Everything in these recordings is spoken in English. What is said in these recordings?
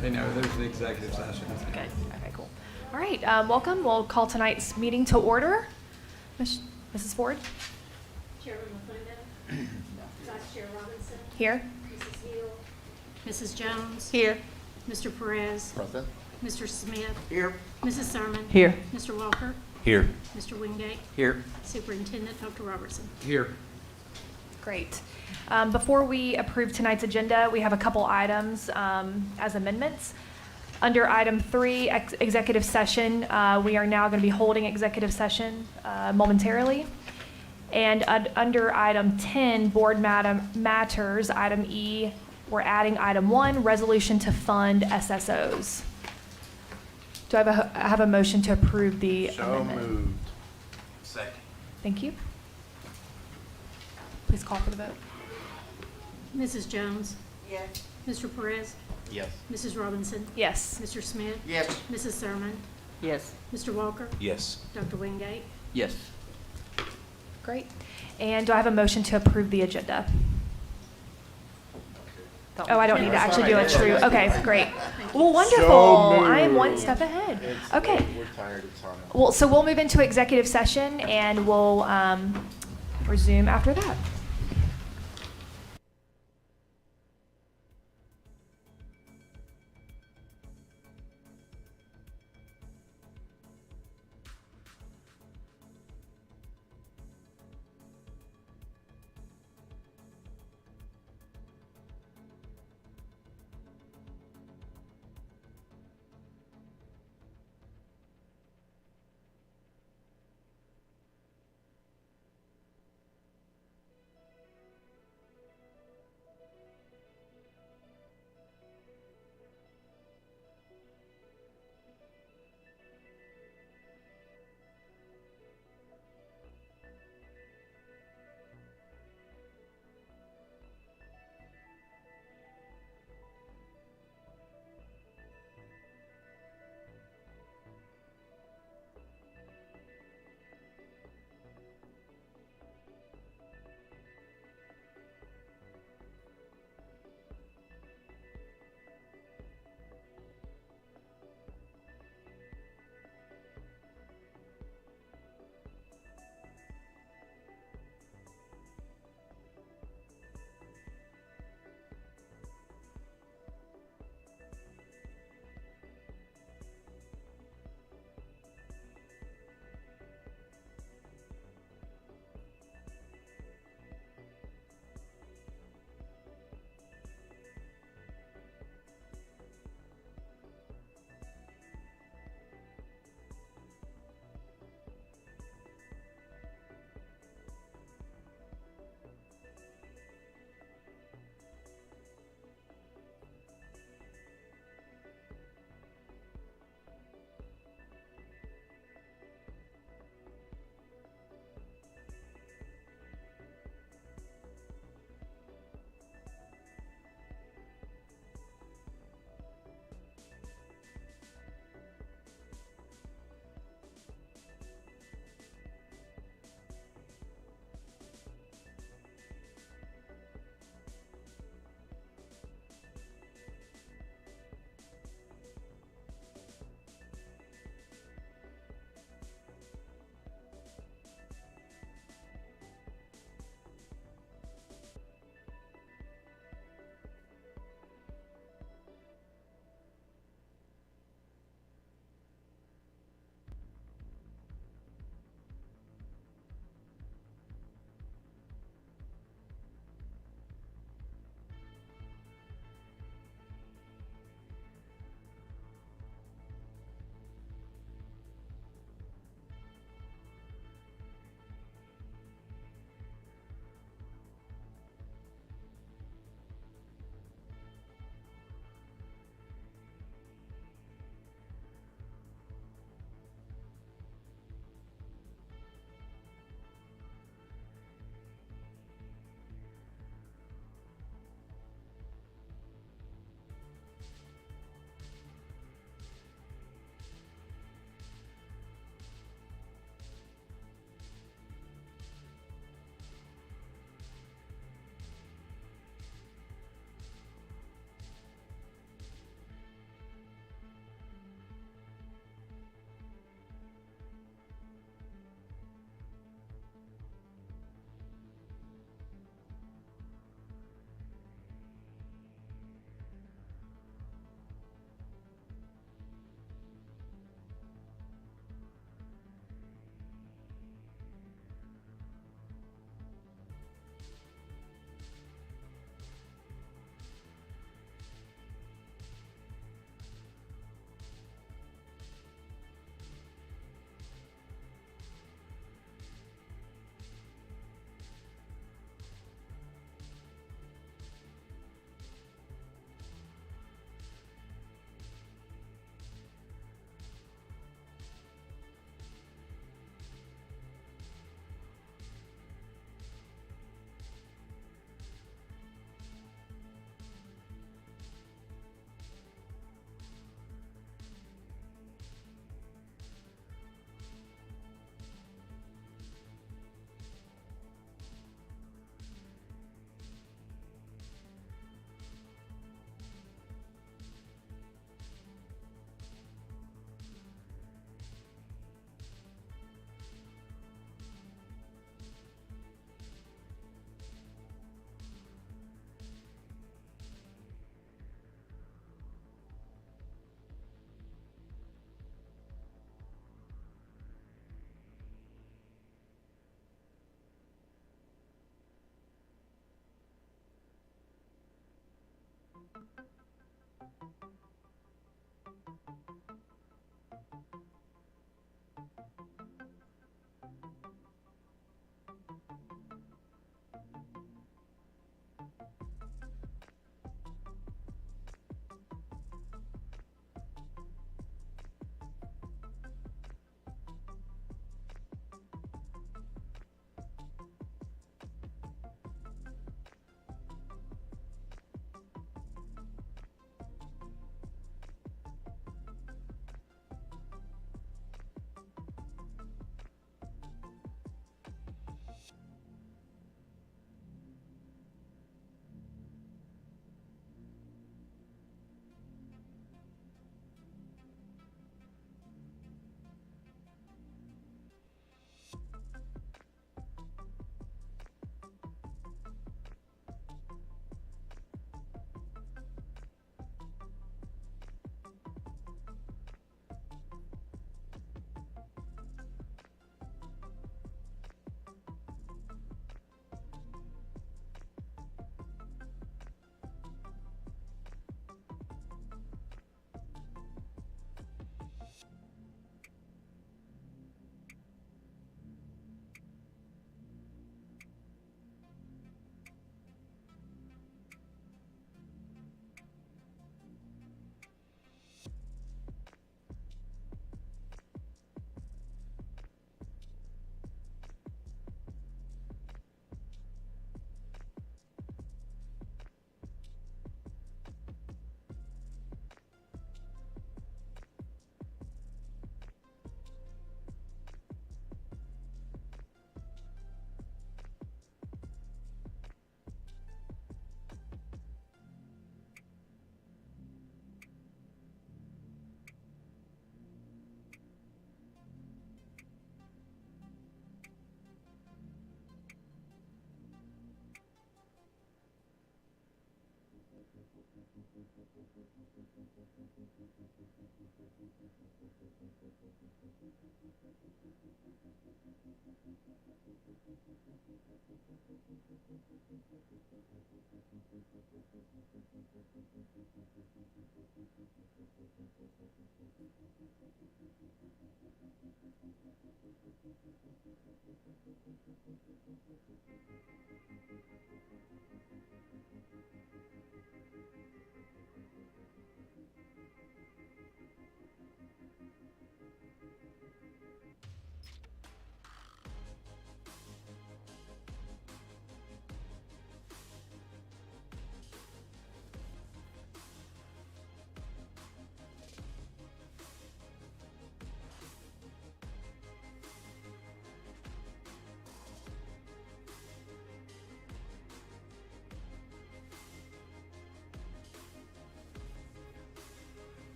They know there's the executive session. Okay, okay, cool. All right, welcome. We'll call tonight's meeting to order. Mrs. Ford? Chairman LaFundo. Vice Chair Robinson. Here. Mrs. Hill. Mrs. Jones. Here. Mr. Perez. Present. Mr. Smith. Here. Mrs. Sermon. Here. Mr. Walker. Here. Mr. Wingate. Here. Superintendent Dr. Robertson. Here. Great. Before we approve tonight's agenda, we have a couple items as amendments. Under item 3, executive session, we are now going to be holding executive session momentarily. And under item 10, board matters, item E, we're adding item 1, resolution to fund SSOs. Do I have a motion to approve the amendment? Moved. Second. Thank you. Please call for the vote. Mrs. Jones. Yes. Mr. Perez. Yes. Mrs. Robinson. Yes. Mr. Smith. Yes. Mrs. Sermon. Yes. Mr. Walker. Yes. Dr. Wingate. Yes. Great. And do I have a motion to approve the agenda? Oh, I don't need to actually do a true. Okay, great. Well, wonderful. So I am one moved. step ahead. Okay. We're tired. It's on. Well, so we'll move into executive session and we'll resume after that.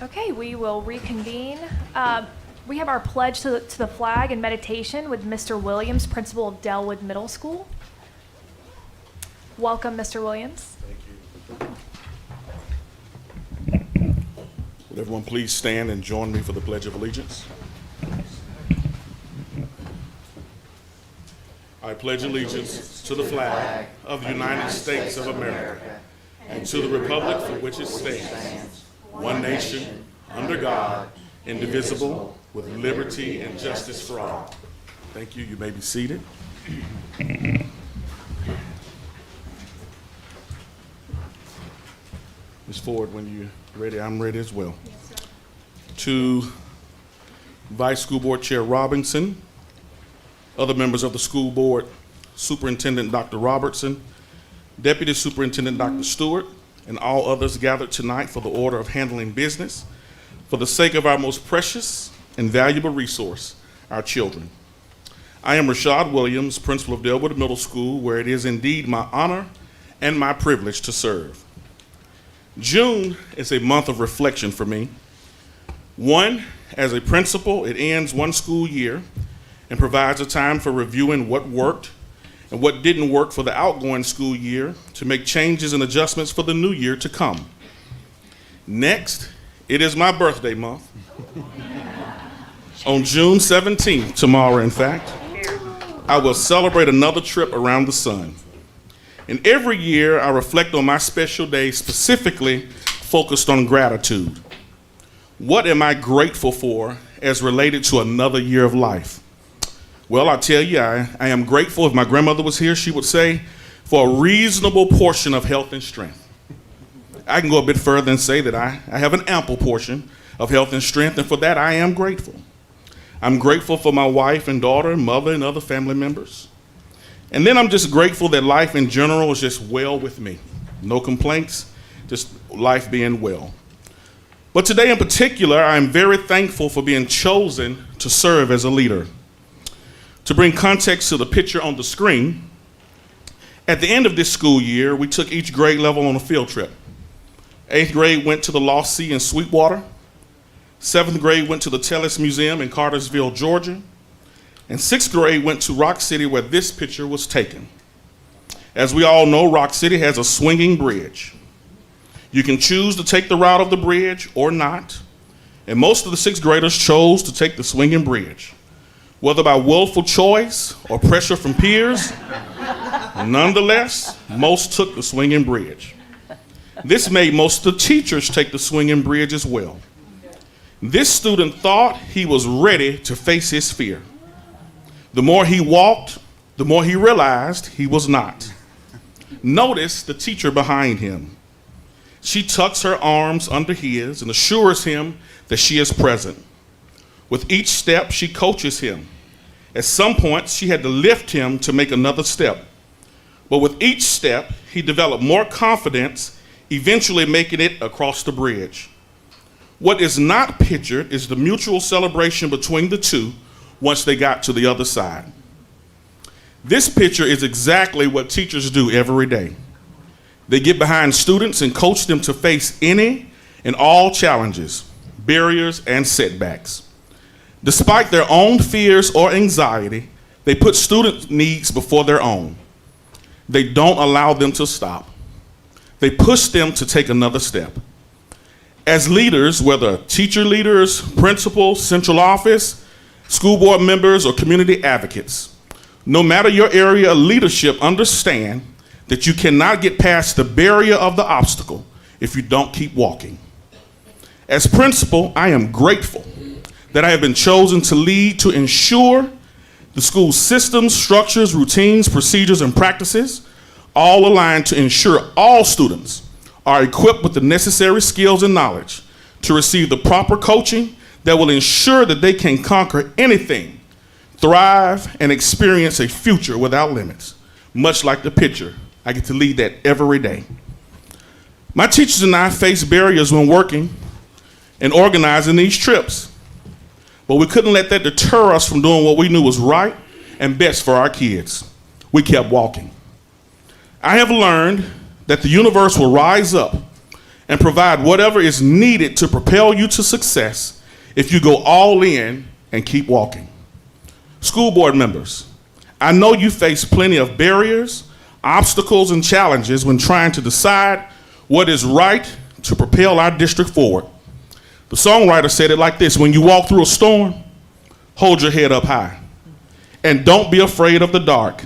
Okay, we will reconvene. We have our pledge to the flag and meditation with Mr. Williams, principal of Delwood Middle School. Welcome, Mr. Williams. Would everyone please stand and join me for the Pledge of Allegiance? I pledge allegiance to the flag of the United States of America and to the republic for which it stands, one nation, under God, indivisible, with liberty and justice for all. Thank you. You may be seated. Ms. Ford, when you're ready, I'm ready as well. Yes, sir. To Vice School Board Chair Robinson, other members of the school board, Superintendent Dr. Robertson, Deputy Superintendent Dr. Stewart, and all others gathered tonight for the order of handling business for the sake of our most precious and valuable resource, our children. I am Rashad Williams, principal of Delwood Middle School, where it is indeed my honor and my privilege to serve. June is a month of reflection for me. One, as a principal, it ends one school year and provides a time for reviewing what worked and what didn't work for the outgoing school year to make changes and adjustments for the new year to come. Next, it is my birthday month. On June 17th, tomorrow in fact, I will celebrate another trip around the sun. And every year I reflect on my special day specifically focused on gratitude. What am I grateful for as related to another year of life? Well, I tell you, I am grateful. If my grandmother was here, she would say, for a reasonable portion of health and strength. I can go a bit further and say that I have an ample portion of health and strength, and for that I am grateful. I'm grateful for my wife and daughter, mother, and other family members. And then I'm just grateful that life in general is just well with me. No complaints, just life being well. But today in particular, I'm very thankful for being chosen to serve as a leader. To bring context to the picture on the screen, at the end of this school year, we took each grade level on a field trip. 8th grade went to the Lost Sea in Sweetwater. 7th grade went to the Tellis Museum in Cartersville, Georgia. And 6th grade went to Rock City, where this picture was taken. As we all know, Rock City has a swinging bridge. You can choose to take the route of the bridge or not. And most of the 6th graders chose to take the swinging bridge. Whether by willful choice or pressure from peers, nonetheless, most took the swinging bridge. This made most of the teachers take the swinging bridge as well. This student thought he was ready to face his fear. The more he walked, the more he realized he was not. Notice the teacher behind him. She tucks her arms under his and assures him that she is present. With each step, she coaches him. At some point, she had to lift him to make another step. But with each step, he developed more confidence, eventually making it across the bridge. What is not pictured is the mutual celebration between the two once they got to the other side. This picture is exactly what teachers do every day. They get behind students and coach them to face any and all challenges, barriers, and setbacks. Despite their own fears or anxiety, they put student needs before their own. They don't allow them to stop. They push them to take another step. As leaders, whether teacher leaders, principals, central office, school board members, or community advocates, no matter your area of leadership, understand that you cannot get past the barrier of the obstacle if you don't keep walking. As principal, I am grateful that I have been chosen to lead to ensure the school's systems, structures, routines, procedures, and practices all aligned to ensure all students are equipped with the necessary skills and knowledge to receive the proper coaching that will ensure that they can conquer anything, thrive, and experience a future without limits. Much like the picture, I get to lead that every day. My teachers and I face barriers when working and organizing these trips, but we couldn't let that deter us from doing what we knew was right and best for our kids. We kept walking. I have learned that the universe will rise up and provide whatever is needed to propel you to success if you go all in and keep walking. School board members, I know you face plenty of barriers, obstacles, and challenges when trying to decide what is right to propel our district forward. The songwriter said it like this: when you walk through a storm, hold your head up high, and don't be afraid of the dark.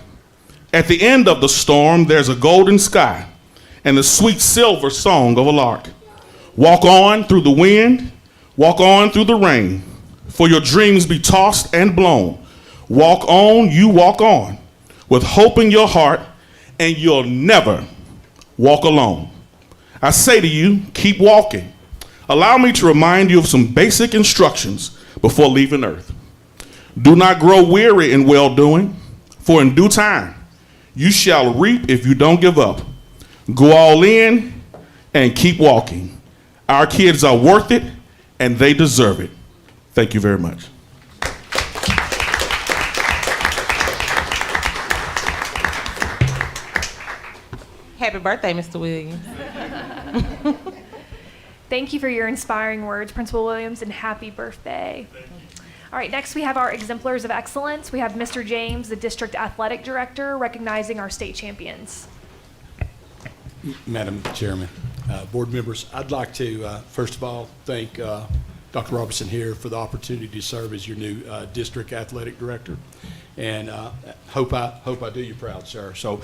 At the end of the storm, there's a golden sky and the sweet silver song of a lark. Walk on through the wind, walk on through the rain, for your dreams be tossed and blown. Walk on, you walk on, with hope in your heart, and you'll never walk alone. I say to you, keep walking. Allow me to remind you of some basic instructions before leaving earth. Do not grow weary in well-doing, for in due time you shall reap if you don't give up. Go all in and keep walking. Our kids are worth it, and they deserve it. Thank you very much. Happy birthday, Mr. Williams. Thank you for your inspiring words, Principal Williams, and happy birthday. All right, next we have our exemplars of excellence. We have Mr. James, the District Athletic Director, recognizing our state champions. Madam Chairman, board members, I'd like to, first of all, thank Dr. Robertson here for the opportunity to serve as your new District Athletic Director, and hope I do you proud, sir. So,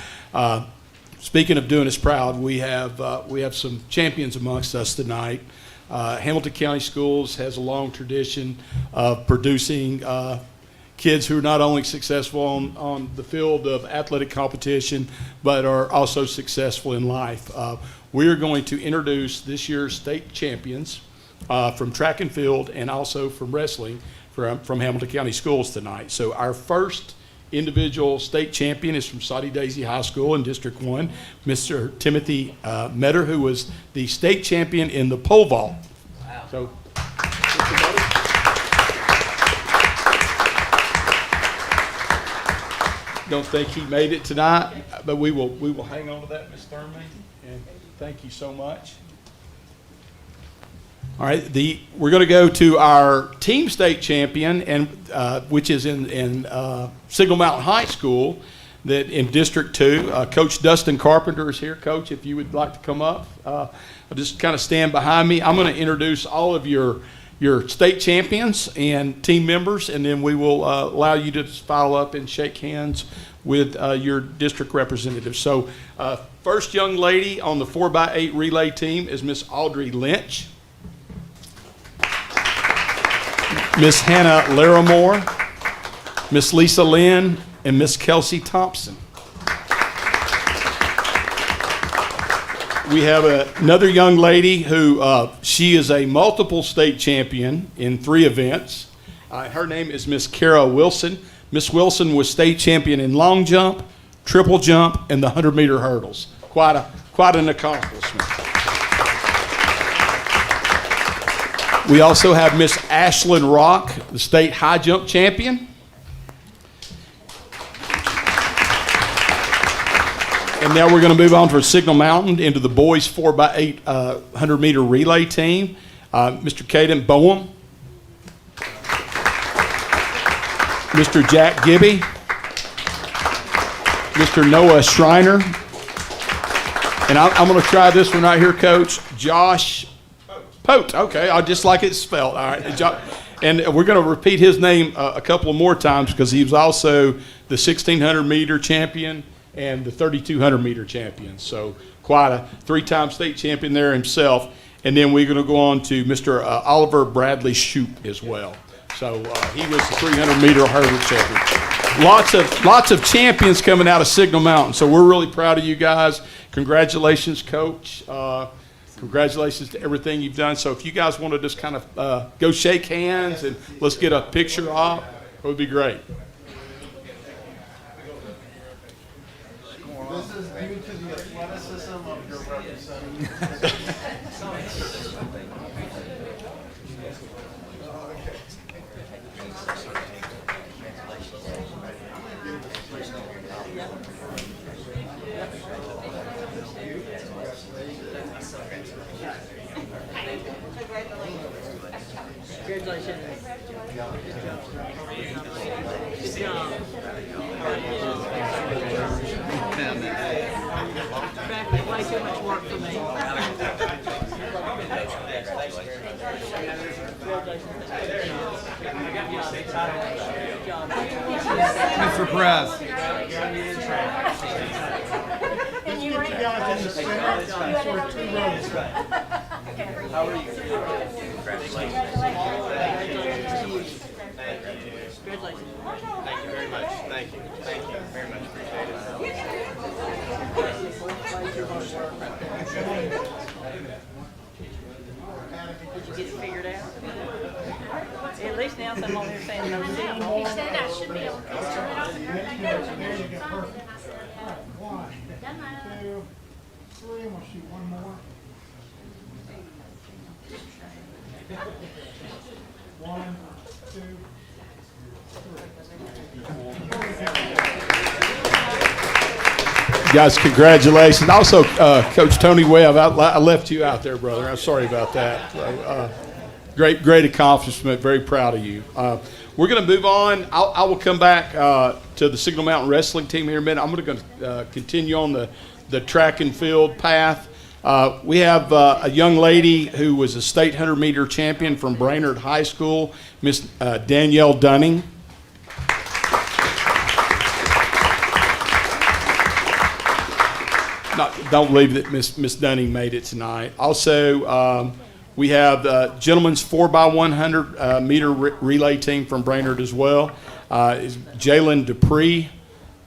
speaking of doing us proud, we have some champions amongst us tonight. Hamilton County Schools has a long tradition of producing kids who are not only successful on the field of athletic competition, but are also successful in life. We are going to introduce this year's state champions from track and field and also from wrestling from Hamilton County Schools tonight. So our first individual state champion is from Soddy Daisy High School in District 1, Mr. Timothy Metter, who was the state champion in the pole vault. Wow. So, don't think he made it tonight, but we will hang on to that, Ms. Thurman, and thank you so much. All right, we're going to go to our team state champion, and which is in Signal Mountain High School, that in District 2. Coach Dustin Carpenter is here. Coach, if you would like to come up, I'll just kind of stand behind me. I'm going to introduce all of your state champions and team members, and then we will allow you to file up and shake hands with your district representatives. So, first young lady on the 4x8 relay team is Miss Audrey Lynch. Miss Hannah Larimore, Miss Lisa Lynn, and Miss Kelsey Thompson. We have another young lady who, she is a multiple state champion in 3 events. Her name is Miss Kara Wilson. Miss Wilson was state champion in long jump, triple jump, and the 100-meter hurdles. Quite an accomplishment. We also have Miss Ashlyn Rock, the state high jump champion. And now we're going to move on for Signal Mountain into the boys 4x8 100-meter relay team. Mr. Caden Boehm, Mr. Jack Gibby, Mr. Noah Schreiner, and I'm going to try this one right here, Coach. Josh Pote. Okay, I just like it spelled. All right, and we're going to repeat his name a couple of more times because he was also the 1600-meter champion and the 3200-meter champion. So quite a 3-time state champion there himself. And then we're going to go on to Mr. Oliver Bradley Shoup as well. So he was the 300-meter hurdle champion. Lots of champions coming out of Signal Mountain. So we're really proud of you guys. Congratulations, Coach. Congratulations to everything you've done. So if you guys want to just kind of go shake hands and let's get a picture op, it would be great. This is due to the athleticism of your representative. Congratulations. Good job. Back with way too much work for me. Mr. Perez. Congratulations. Thank you very much. Thank you. Thank you very much. Appreciate it. Did you get it figured out? At least now someone on there saying no singing. He said I should be able to turn it off. One, two, three, and we'll shoot one more. One, two, Guys, congratulations. Also, Coach Tony Webb, I left you out there, brother. I'm sorry about that. So, great accomplishment. Very proud of you. We're going to move on. I will come back to the Signal Mountain Wrestling team here in a minute. I'm going to continue on the track and field path. We have a young lady who was a state 100-meter champion from Brainerd High School, Miss Danielle Dunning. Don't believe that Miss Dunning made it tonight. Also, we have the gentlemen's 4x100 meter relay team from Brainerd as well. Is Jalen Dupree,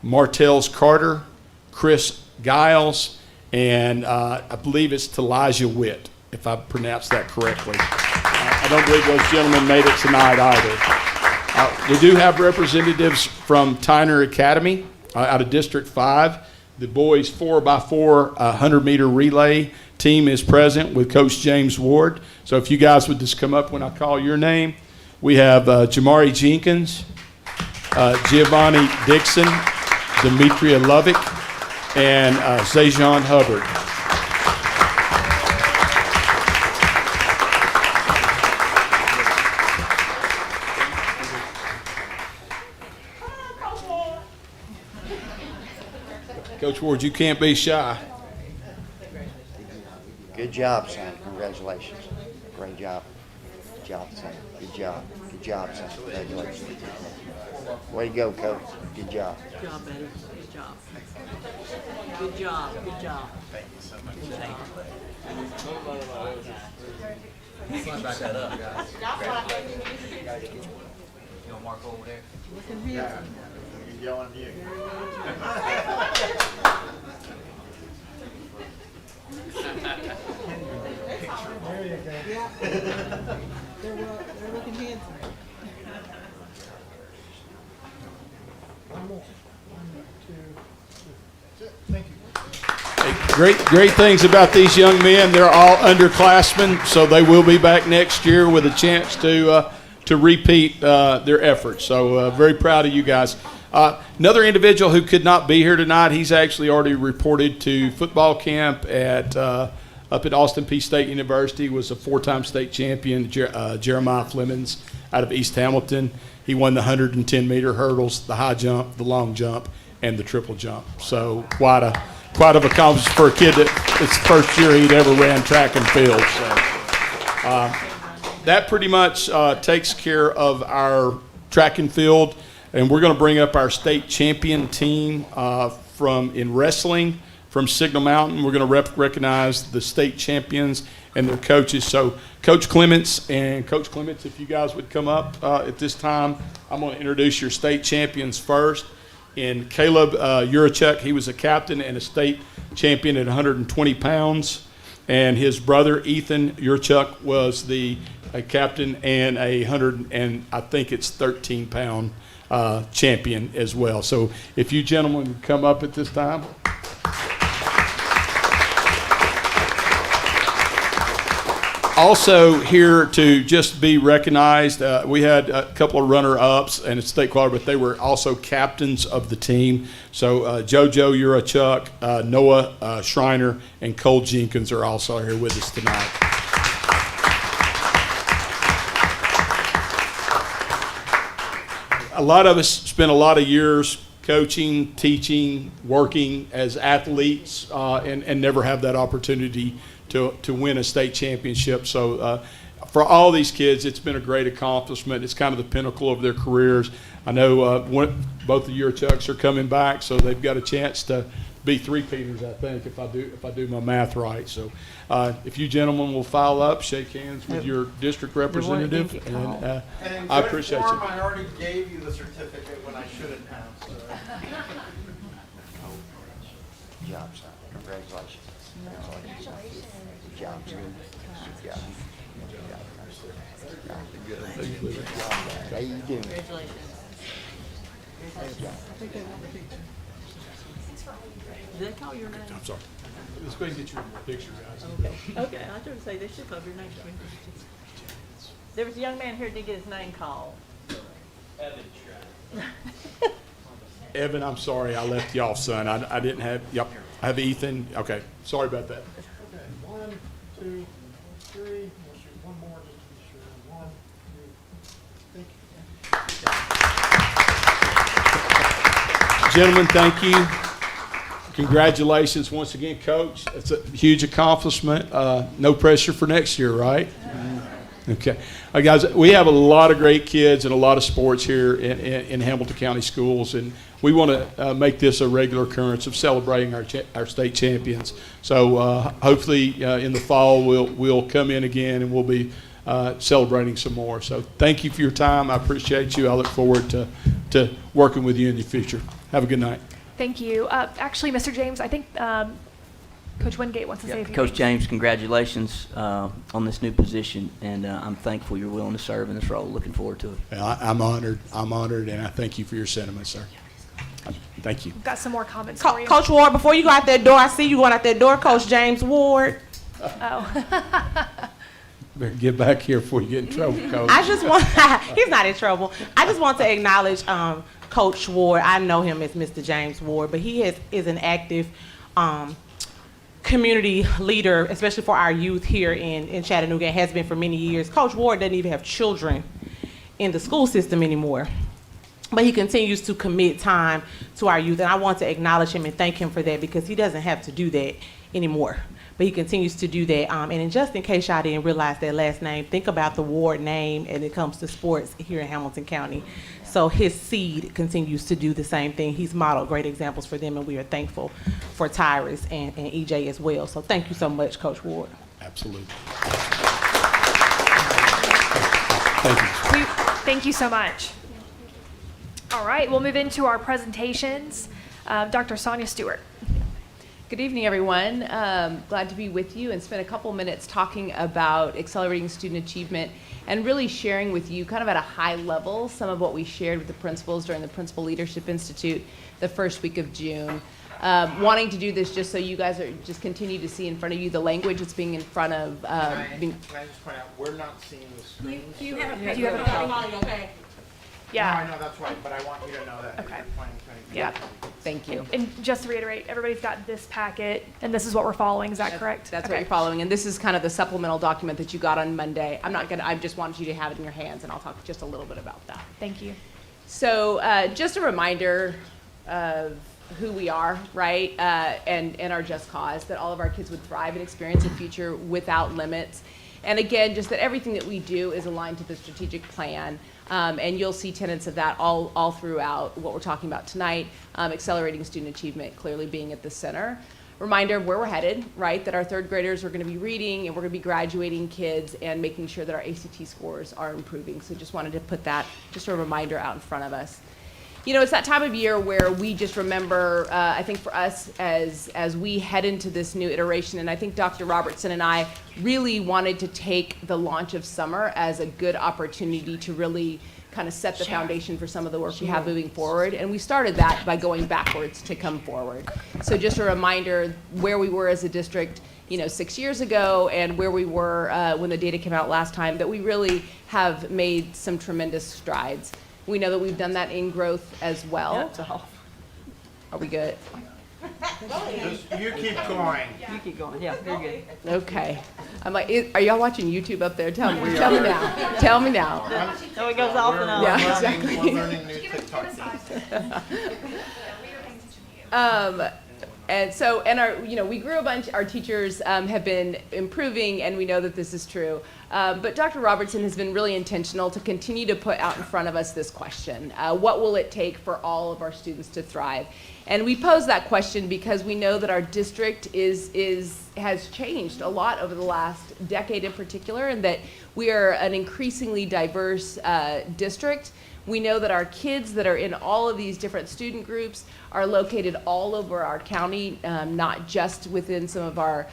Martels Carter, Chris Giles, and I believe it's Talijah Witt, if I pronounced that correctly. I don't believe those gentlemen made it tonight either. We do have representatives from Tyner Academy out of District 5. The boys 4x4 100-meter relay team is present with Coach James Ward. So if you guys would just come up when I call your name. We have Jamari Jenkins, Giovanni Dixon, Demetria Lovick, and Zajon Hubbard. Coach Ward, you can't be shy. Good job, son. Congratulations. Great job. Good job, son. Good job. Good job, son. Congratulations. Way to go, Coach. Good job. Good job, buddy. Good job. Good job. Good job. Thank you so much. Good job. Back that up, guys. You know, Mark over there. He's yelling at you. there you go. Yeah. They're looking handsome. One more. One, two, three. Thank you. Great things about these young men. They're all underclassmen, so they will be back next year with a chance to repeat their efforts. So very proud of you guys. Another individual who could not be here tonight, he's actually already reported to football camp up at Austin Peay State University, was a 4-time state champion, Jeremiah Flemings out of East Hamilton. He won the 110-meter hurdles, the high jump, the long jump, and the triple jump. So quite of accomplishment for a kid that it's the first year he'd ever ran track and field. So that pretty much takes care of our track and field. And we're going to bring up our state champion team in wrestling from Signal Mountain. We're going to recognize the state champions and their coaches. So Coach Clements, if you guys would come up at this time, I'm going to introduce your state champions first. And Caleb Urachuk, he was a captain and a state champion at 120 pounds. And his brother, Ethan Urachuk, was the captain and a 13-pound champion as well. So if you gentlemen would come up at this time. Also here to just be recognized, we had a couple of runner-ups and a state qualifier, but they were also captains of the team. So JoJo Urachuk, Noah Schreiner, and Cole Jenkins are also here with us tonight. a lot of us spent a lot of years coaching, teaching, working as athletes, and never have that opportunity to win a state championship. So for all these kids, it's been a great accomplishment. It's kind of the pinnacle of their careers. I know both of your Chucks are coming back, so they've got a chance to be three-peaters, I think, if I do my math right. So if you gentlemen will file up, shake hands with your district representative, and And in I good appreciate form, you. I already gave you the certificate when I shouldn't have, so. Good job, son. Congratulations. Congratulations. Good job, son. Good job. Good job. How you doing? Congratulations. Good job. Did they call your name? I'm sorry. Let's go ahead and get your picture, guys. Okay, I was trying to say, they should have your name. There was a young man here who did get his name called. Evan, I'm sorry, I left you off, son. I didn't have, yep, I have Ethan. Okay, sorry about that. Okay, 1, 2, 3, we'll shoot one more just to be sure. 1, 2, thank you. Gentlemen, thank you. Congratulations once again, Coach. It's a huge accomplishment. No pressure for next year, right? Okay. All right, guys, we have a lot of great kids and a lot of sports here in Hamilton County Schools, and we want to make this a regular occurrence of celebrating our state champions. So hopefully in the fall we'll come in again and we'll be celebrating some more. So thank you for your time. I appreciate you. I look forward to working with you in the future. Have a good night. Thank you. Actually, Mr. James, I think Coach Wingate wants to say a few Coach things. James, congratulations on this new position, and I'm thankful you're willing to serve in this role. Looking forward to it. I'm honored, and I thank you for your sentiments, sir. Thank you. We've got some more comments for you. Coach Ward, before you go out that door, I see you going out that door, Coach James Ward. Oh. Better get back here before you get in trouble, Coach. I just want, he's not in trouble. I just want to acknowledge Coach Ward. I know him as Mr. James Ward, but he is an active community leader, especially for our youth here in Chattanooga, and has been for many years. Coach Ward doesn't even have children in the school system anymore, but he continues to commit time to our youth, and I want to acknowledge him and thank him for that, because he doesn't have to do that anymore. But he continues to do that. And just in case y'all didn't realize that last name, think about the Ward name and it comes to sports here in Hamilton County. So his seed continues to do the same thing. He's modeled great examples for them, and we are thankful for Tyrus and EJ as well. So thank you so much, Coach Ward. Absolutely. Thank you. Thank you so much. All right, we'll move into our presentations. Dr. Sonia Stewart. Good evening, everyone. Glad to be with you and spend a couple minutes talking about accelerating student achievement and really sharing with you kind of at a high level some of what we shared with the principals during the Principal Leadership Institute the first week of June. Wanting to do this just so you guys are just continue to see in front of you the language that's being in front of. Can I just point out, we're not seeing the screen. Do you have a copy? Yeah. No, I know that's right, but I want you to know that. Okay. If you're planning to- Yeah, thank you. And just to reiterate, everybody's got this packet, and this is what we're following. Is that correct? That's what you're following, and this is kind of the supplemental document that you got on Monday. I just wanted you to have it in your hands, and I'll talk just a little bit about that. Thank you. So just a reminder of who we are, right, and our just cause, that all of our kids would thrive and experience a future without limits. And again, just that everything that we do is aligned to the strategic plan. And you'll see tenets of that all throughout what we're talking about tonight, accelerating student achievement clearly being at the center. Reminder of where we're headed, right, that our third graders are going to be reading and we're going to be graduating kids and making sure that our ACT scores are improving. So just wanted to put that, just a reminder out in front of us. You know, it's that time of year where we just remember, I think for us as we head into this new iteration, and I think Dr. Robertson and I really wanted to take the launch of summer as a good opportunity to really kind of set the foundation for some of the work we have moving forward. And we started that by going backwards to come forward. So just a reminder where we were as a district, 6 years ago, and where we were when the data came out last time, that we really have made some tremendous strides. We know that we've done that in growth as well. Are we good? You keep going. You keep going, yeah, very good. Okay. I'm like, are y'all watching YouTube up there? Tell me now. Tell me now. So it goes off and on. Yeah, We're exactly. learning new TikTok things. And our, we grew a bunch. Our teachers have been improving, and we know that this is true. But Dr. Robertson has been really intentional to continue to put out in front of us this question: what will it take for all of our students to thrive? And we pose that question because we know that our district has changed a lot over the last decade in particular, and that we are an increasingly diverse district. We know that our kids that are in all of these different student groups are located all over our county, not just within some of our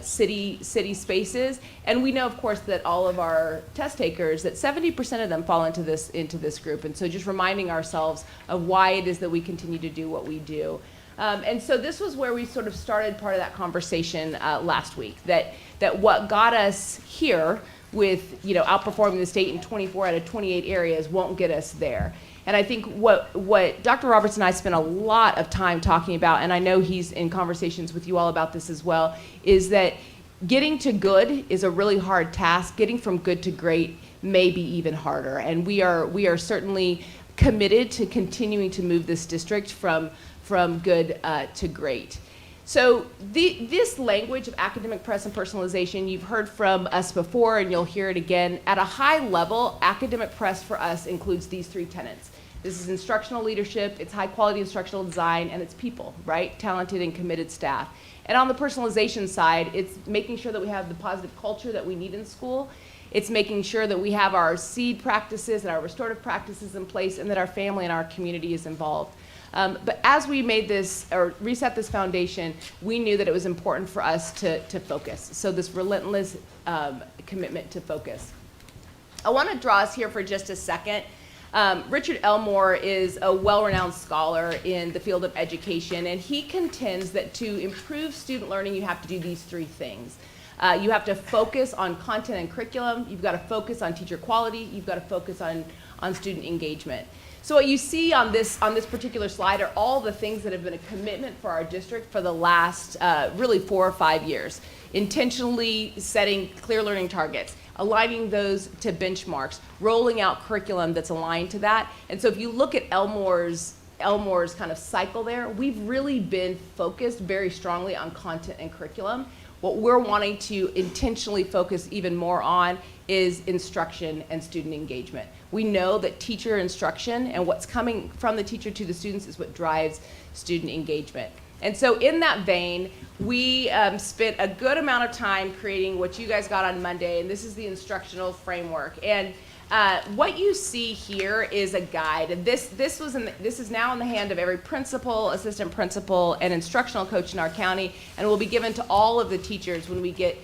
city spaces. And we know, of course, that all of our test takers, that 70% of them fall into this group. And so just reminding ourselves of why it is that we continue to do what we do. And so this was where we sort of started part of that conversation last week, that what got us here with outperforming the state in 24 out of 28 areas won't get us there. And I think what Dr. Roberts and I spent a lot of time talking about, and I know he's in conversations with you all about this as well, is that getting to good is a really hard task. Getting from good to great may be even harder. And we are certainly committed to continuing to move this district from good to great. So this language of academic press and personalization, you've heard from us before, and you'll hear it again. At a high level, academic press for us includes these three tenets. This is instructional leadership, it's high quality instructional design, and it's people, right? Talented and committed staff. And on the personalization side, it's making sure that we have the positive culture that we need in school. It's making sure that we have our seed practices and our restorative practices in place, and that our family and our community is involved. But as we made this, or reset this foundation, we knew that it was important for us to focus. So this relentless commitment to focus. I want to draw us here for just a second. Richard Elmore is a well-renowned scholar in the field of education, and he contends that to improve student learning, you have to do these three things. You have to focus on content and curriculum, you've got to focus on teacher quality, you've got to focus on student engagement. So what you see on this particular slide are all the things that have been a commitment for our district for the last really 4 or 5 years. Intentionally setting clear learning targets, aligning those to benchmarks, rolling out curriculum that's aligned to that. And so if you look at Elmore's kind of cycle there, we've really been focused very strongly on content and curriculum. What we're wanting to intentionally focus even more on is instruction and student engagement. We know that teacher instruction and what's coming from the teacher to the students is what drives student engagement. And so in that vein, we spent a good amount of time creating what you guys got on Monday, and this is the instructional framework. And what you see here is a guide. And this is now in the hand of every principal, assistant principal, and instructional coach in our county, and will be given to all of the teachers when we get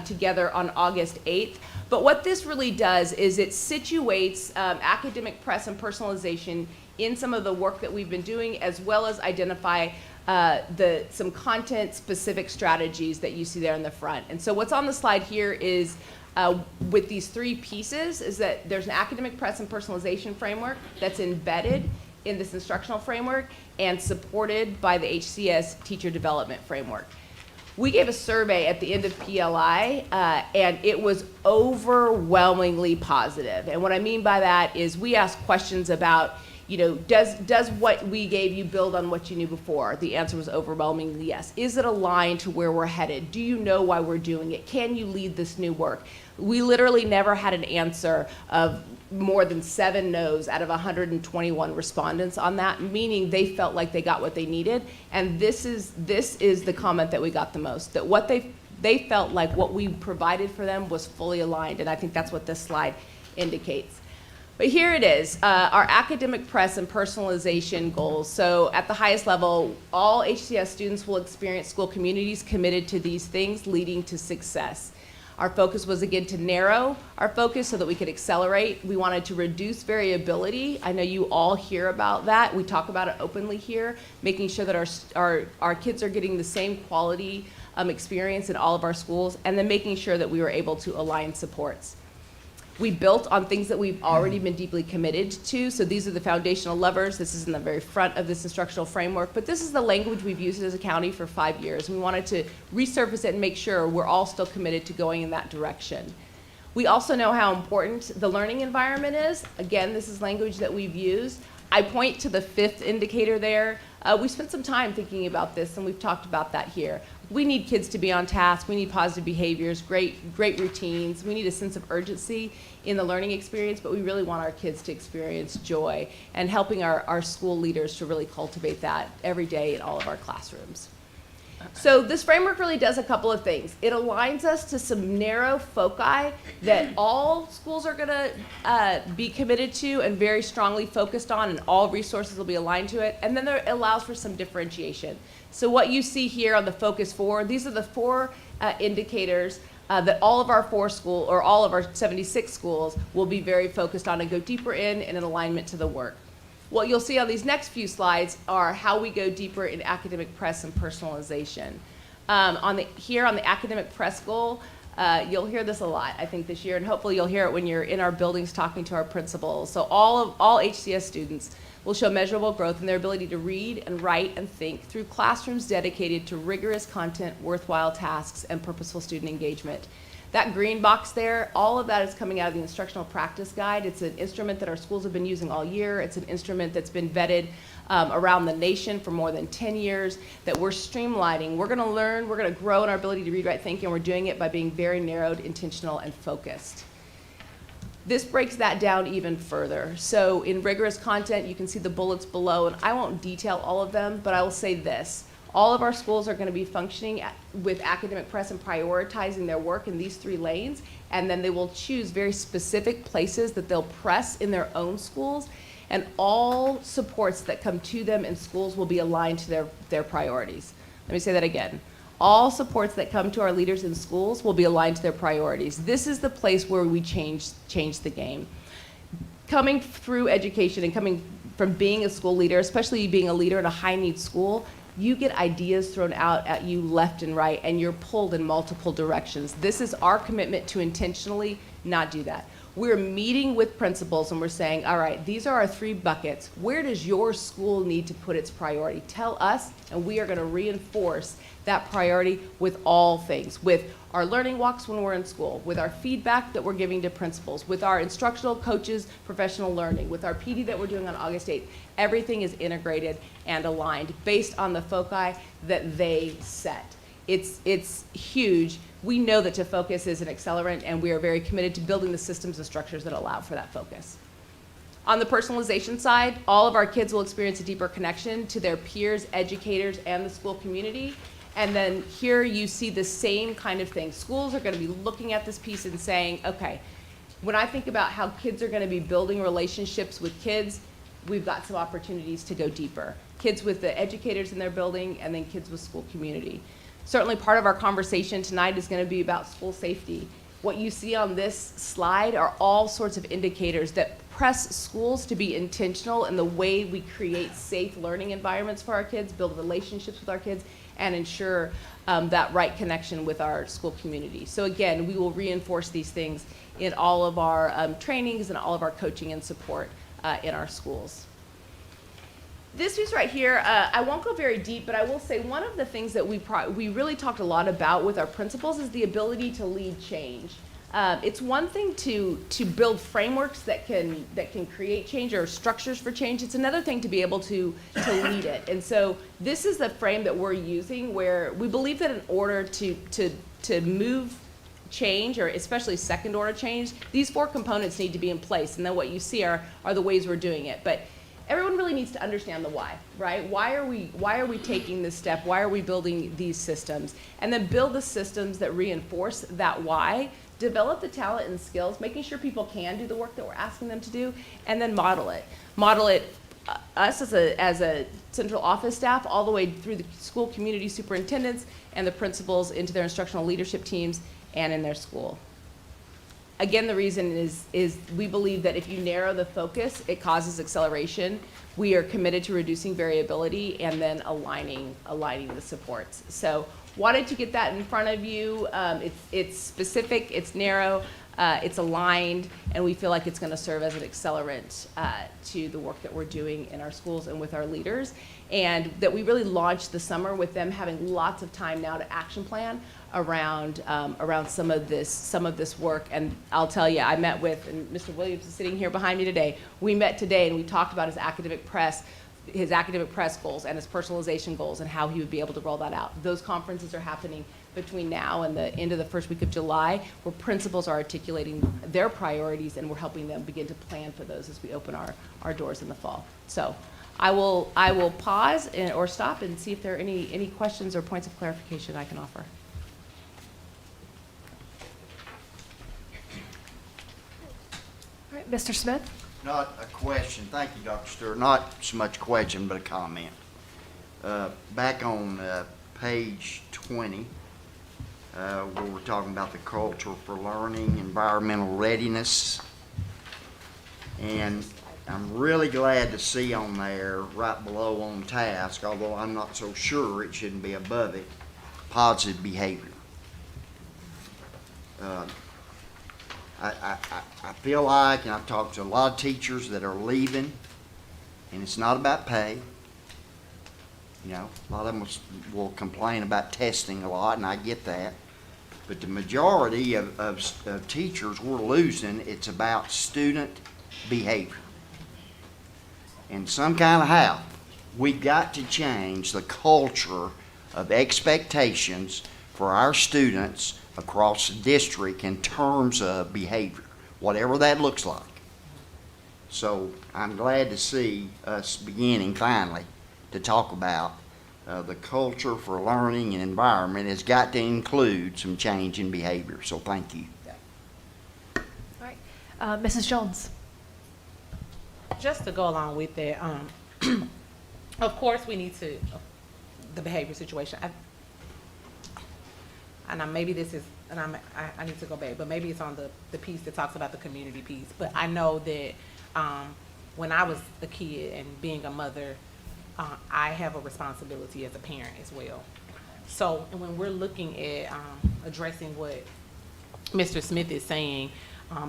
together on August 8th. But what this really does is it situates academic press and personalization in some of the work that we've been doing, as well as identify some content-specific strategies that you see there in the front. And so what's on the slide here is with these three pieces is that there's an academic press and personalization framework that's embedded in this instructional framework and supported by the HCS teacher development framework. We gave a survey at the end of PLI, and it was overwhelmingly positive. And what I mean by that is we asked questions about, does what we gave you build on what you knew before? The answer was overwhelmingly yes. Is it aligned to where we're headed? Do you know why we're doing it? Can you lead this new work? We literally never had an answer of more than 7 no's out of 121 respondents on that, meaning they felt like they got what they needed. And this is the comment that we got the most, that what they felt like what we provided for them was fully aligned. And I think that's what this slide indicates. But here it is, our academic press and personalization goals. So at the highest level, all HCS students will experience school communities committed to these things, leading to success. Our focus was, again, to narrow our focus so that we could accelerate. We wanted to reduce variability. I know you all hear about that. We talk about it openly here, making sure that our kids are getting the same quality experience in all of our schools, and then making sure that we were able to align supports. We built on things that we've already been deeply committed to. So these are the foundational levers. This is in the very front of this instructional framework. But this is the language we've used as a county for 5 years. We wanted to resurface it and make sure we're all still committed to going in that direction. We also know how important the learning environment is. Again, this is language that we've used. I point to the 5th indicator there. We spent some time thinking about this, and we've talked about that here. We need kids to be on task. We need positive behaviors, great routines. We need a sense of urgency in the learning experience, but we really want our kids to experience joy, and helping our school leaders to really cultivate that every day in all of our classrooms. So this framework really does a couple of things. It aligns us to some narrow foci that all schools are going to be committed to and very strongly focused on, and all resources will be aligned to it. And then it allows for some differentiation. So what you see here on the Focus 4, these are the 4 indicators that all of our 4 schools, or all of our 76 schools, will be very focused on and go deeper in alignment to the work. What you'll see on these next few slides are how we go deeper in academic press and personalization. Here on the academic press goal, you'll hear this a lot, I think, this year, and hopefully you'll hear it when you're in our buildings talking to our principals. So all HCS students will show measurable growth in their ability to read and write and think through classrooms dedicated to rigorous content, worthwhile tasks, and purposeful student engagement. That green box there, all of that is coming out of the instructional practice guide. It's an instrument that our schools have been using all year. It's an instrument that's been vetted around the nation for more than 10 years that we're streamlining. We're gonna learn, we're gonna grow in our ability to read, write, think, and we're doing it by being very narrowed, intentional, and focused. This breaks that down even further. So in rigorous content, you can see the bullets below, and I won't detail all of them, but I will say this. All of our schools are going to be functioning with academic press and prioritizing their work in these 3 lanes, and then they will choose very specific places that they'll press in their own schools, and all supports that come to them in schools will be aligned to their priorities. Let me say that again. All supports that come to our leaders in schools will be aligned to their priorities. This is the place where we change the game. Coming through education and coming from being a school leader, especially being a leader in a high-need school, you get ideas thrown out at you left and right, and you're pulled in multiple directions. This is our commitment to intentionally not do that. We're meeting with principals and we're saying, all right, these are our 3 buckets. Where does your school need to put its priority? Tell us, and we are going to reinforce that priority with all things, with our learning walks when we're in school, with our feedback that we're giving to principals, with our instructional coaches, professional learning, with our PD that we're doing on August 8th. Everything is integrated and aligned based on the foci that they set. It's huge. We know that to focus is an accelerant, and we are very committed to building the systems and structures that allow for that focus. On the personalization side, all of our kids will experience a deeper connection to their peers, educators, and the school community. And then here you see the same kind of thing. Schools are going to be looking at this piece and saying, okay, when I think about how kids are going to be building relationships with kids, we've got some opportunities to go deeper. Kids with the educators in their building, and then kids with school community. Certainly part of our conversation tonight is going to be about school safety. What you see on this slide are all sorts of indicators that press schools to be intentional in the way we create safe learning environments for our kids, build relationships with our kids, and ensure that right connection with our school community. So again, we will reinforce these things in all of our trainings and all of our coaching and support in our schools. This piece right here, I won't go very deep, but I will say one of the things that we really talked a lot about with our principals is the ability to lead change. It's one thing to build frameworks that can create change, or structures for change. It's another thing to be able to lead it. And so this is the frame that we're using, where we believe that in order to move change, or especially second order change, these 4 components need to be in place. And then what you see are the ways we're doing it. But everyone really needs to understand the why, right? Why are we taking this step? Why are we building these systems? And then build the systems that reinforce that why, develop the talent and skills, making sure people can do the work that we're asking them to do, and then model it. Model it, us as a central office staff, all the way through the school community superintendents and the principals into their instructional leadership teams and in their school. Again, the reason is we believe that if you narrow the focus, it causes acceleration. We are committed to reducing variability and then aligning the supports. So wanted to get that in front of you. It's specific, it's narrow, It's aligned, and we feel like it's going to serve as an accelerant to the work that we're doing in our schools and with our leaders. And that we really launched the summer with them having lots of time now to action plan around some of this work. And I'll tell you, I met with, and Mr. Williams is sitting here behind me today. We met today and we talked about his academic press goals and his personalization goals and how he would be able to roll that out. Those conferences are happening between now and the end of the first week of July, where principals are articulating their priorities, and we're helping them begin to plan for those as we open our doors in the fall. So I will pause or stop and see if there are any questions or points of clarification I can offer. All right, Mr. Smith? Not a question. Thank you, Dr. Stewart. Not so much a question, but a comment. Back on page 20, where we're talking about the culture for learning, environmental readiness. And I'm really glad to see on there, right below on task, although I'm not so sure it shouldn't be above it, positive behavior. I feel like, and I've talked to a lot of teachers that are leaving, and it's not about pay. You know, a lot of them will complain about testing a lot, and I get that. But the majority of teachers we're losing, it's about student behavior. And some kind of how. We've got to change the culture of expectations for our students across the district in terms of behavior, whatever that looks like. So I'm glad to see us beginning finally to talk about the culture for learning and environment has got to include some change in behavior. So thank you. All right. Mrs. Jones? Just to go along with that, of course we need to, the behavior situation. Maybe this is, and I need to go back, but maybe it's on the piece that talks about the community piece. But I know that when I was a kid and being a mother, I have a responsibility as a parent as well. So when we're looking at addressing what Mr. Smith is saying,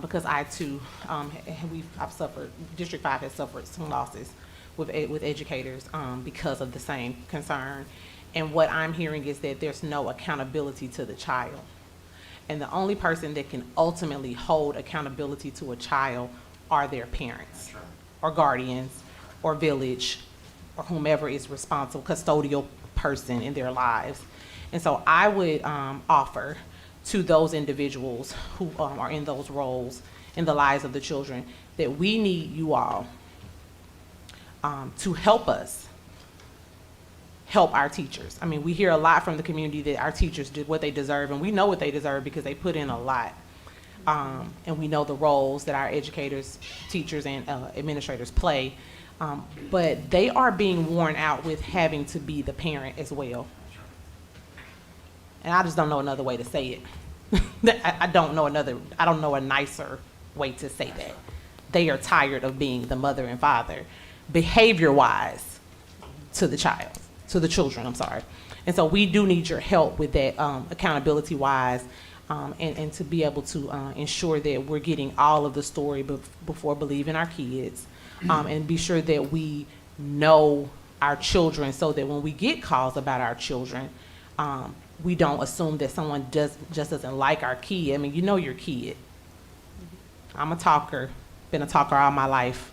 because I too, I've suffered, District 5 has suffered some losses with educators because of the same concern. And what I'm hearing is that there's no accountability to the child. And the only person that can ultimately hold accountability to a child are their parents or guardians or village or whomever is responsible, custodial person in their lives. And so I would offer to those individuals who are in those roles in the lives of the children that we need you all to help us help our teachers. I mean, we hear a lot from the community that our teachers did what they deserve, and we know what they deserve because they put in a lot. And we know the roles that our educators, teachers, and administrators play. But they are being worn out with having to be the parent as well. And I just don't know another way to say it. I don't know a nicer way to say that. They are tired of being the mother and father, behavior-wise, to the children, I'm sorry. And so we do need your help with that accountability-wise, and to be able to ensure that we're getting all of the story before believing our kids, and be sure that we know our children so that when we get calls about our children, we don't assume that someone just doesn't like our kid. I mean, you know your kid. I'm a talker, been a talker all my life,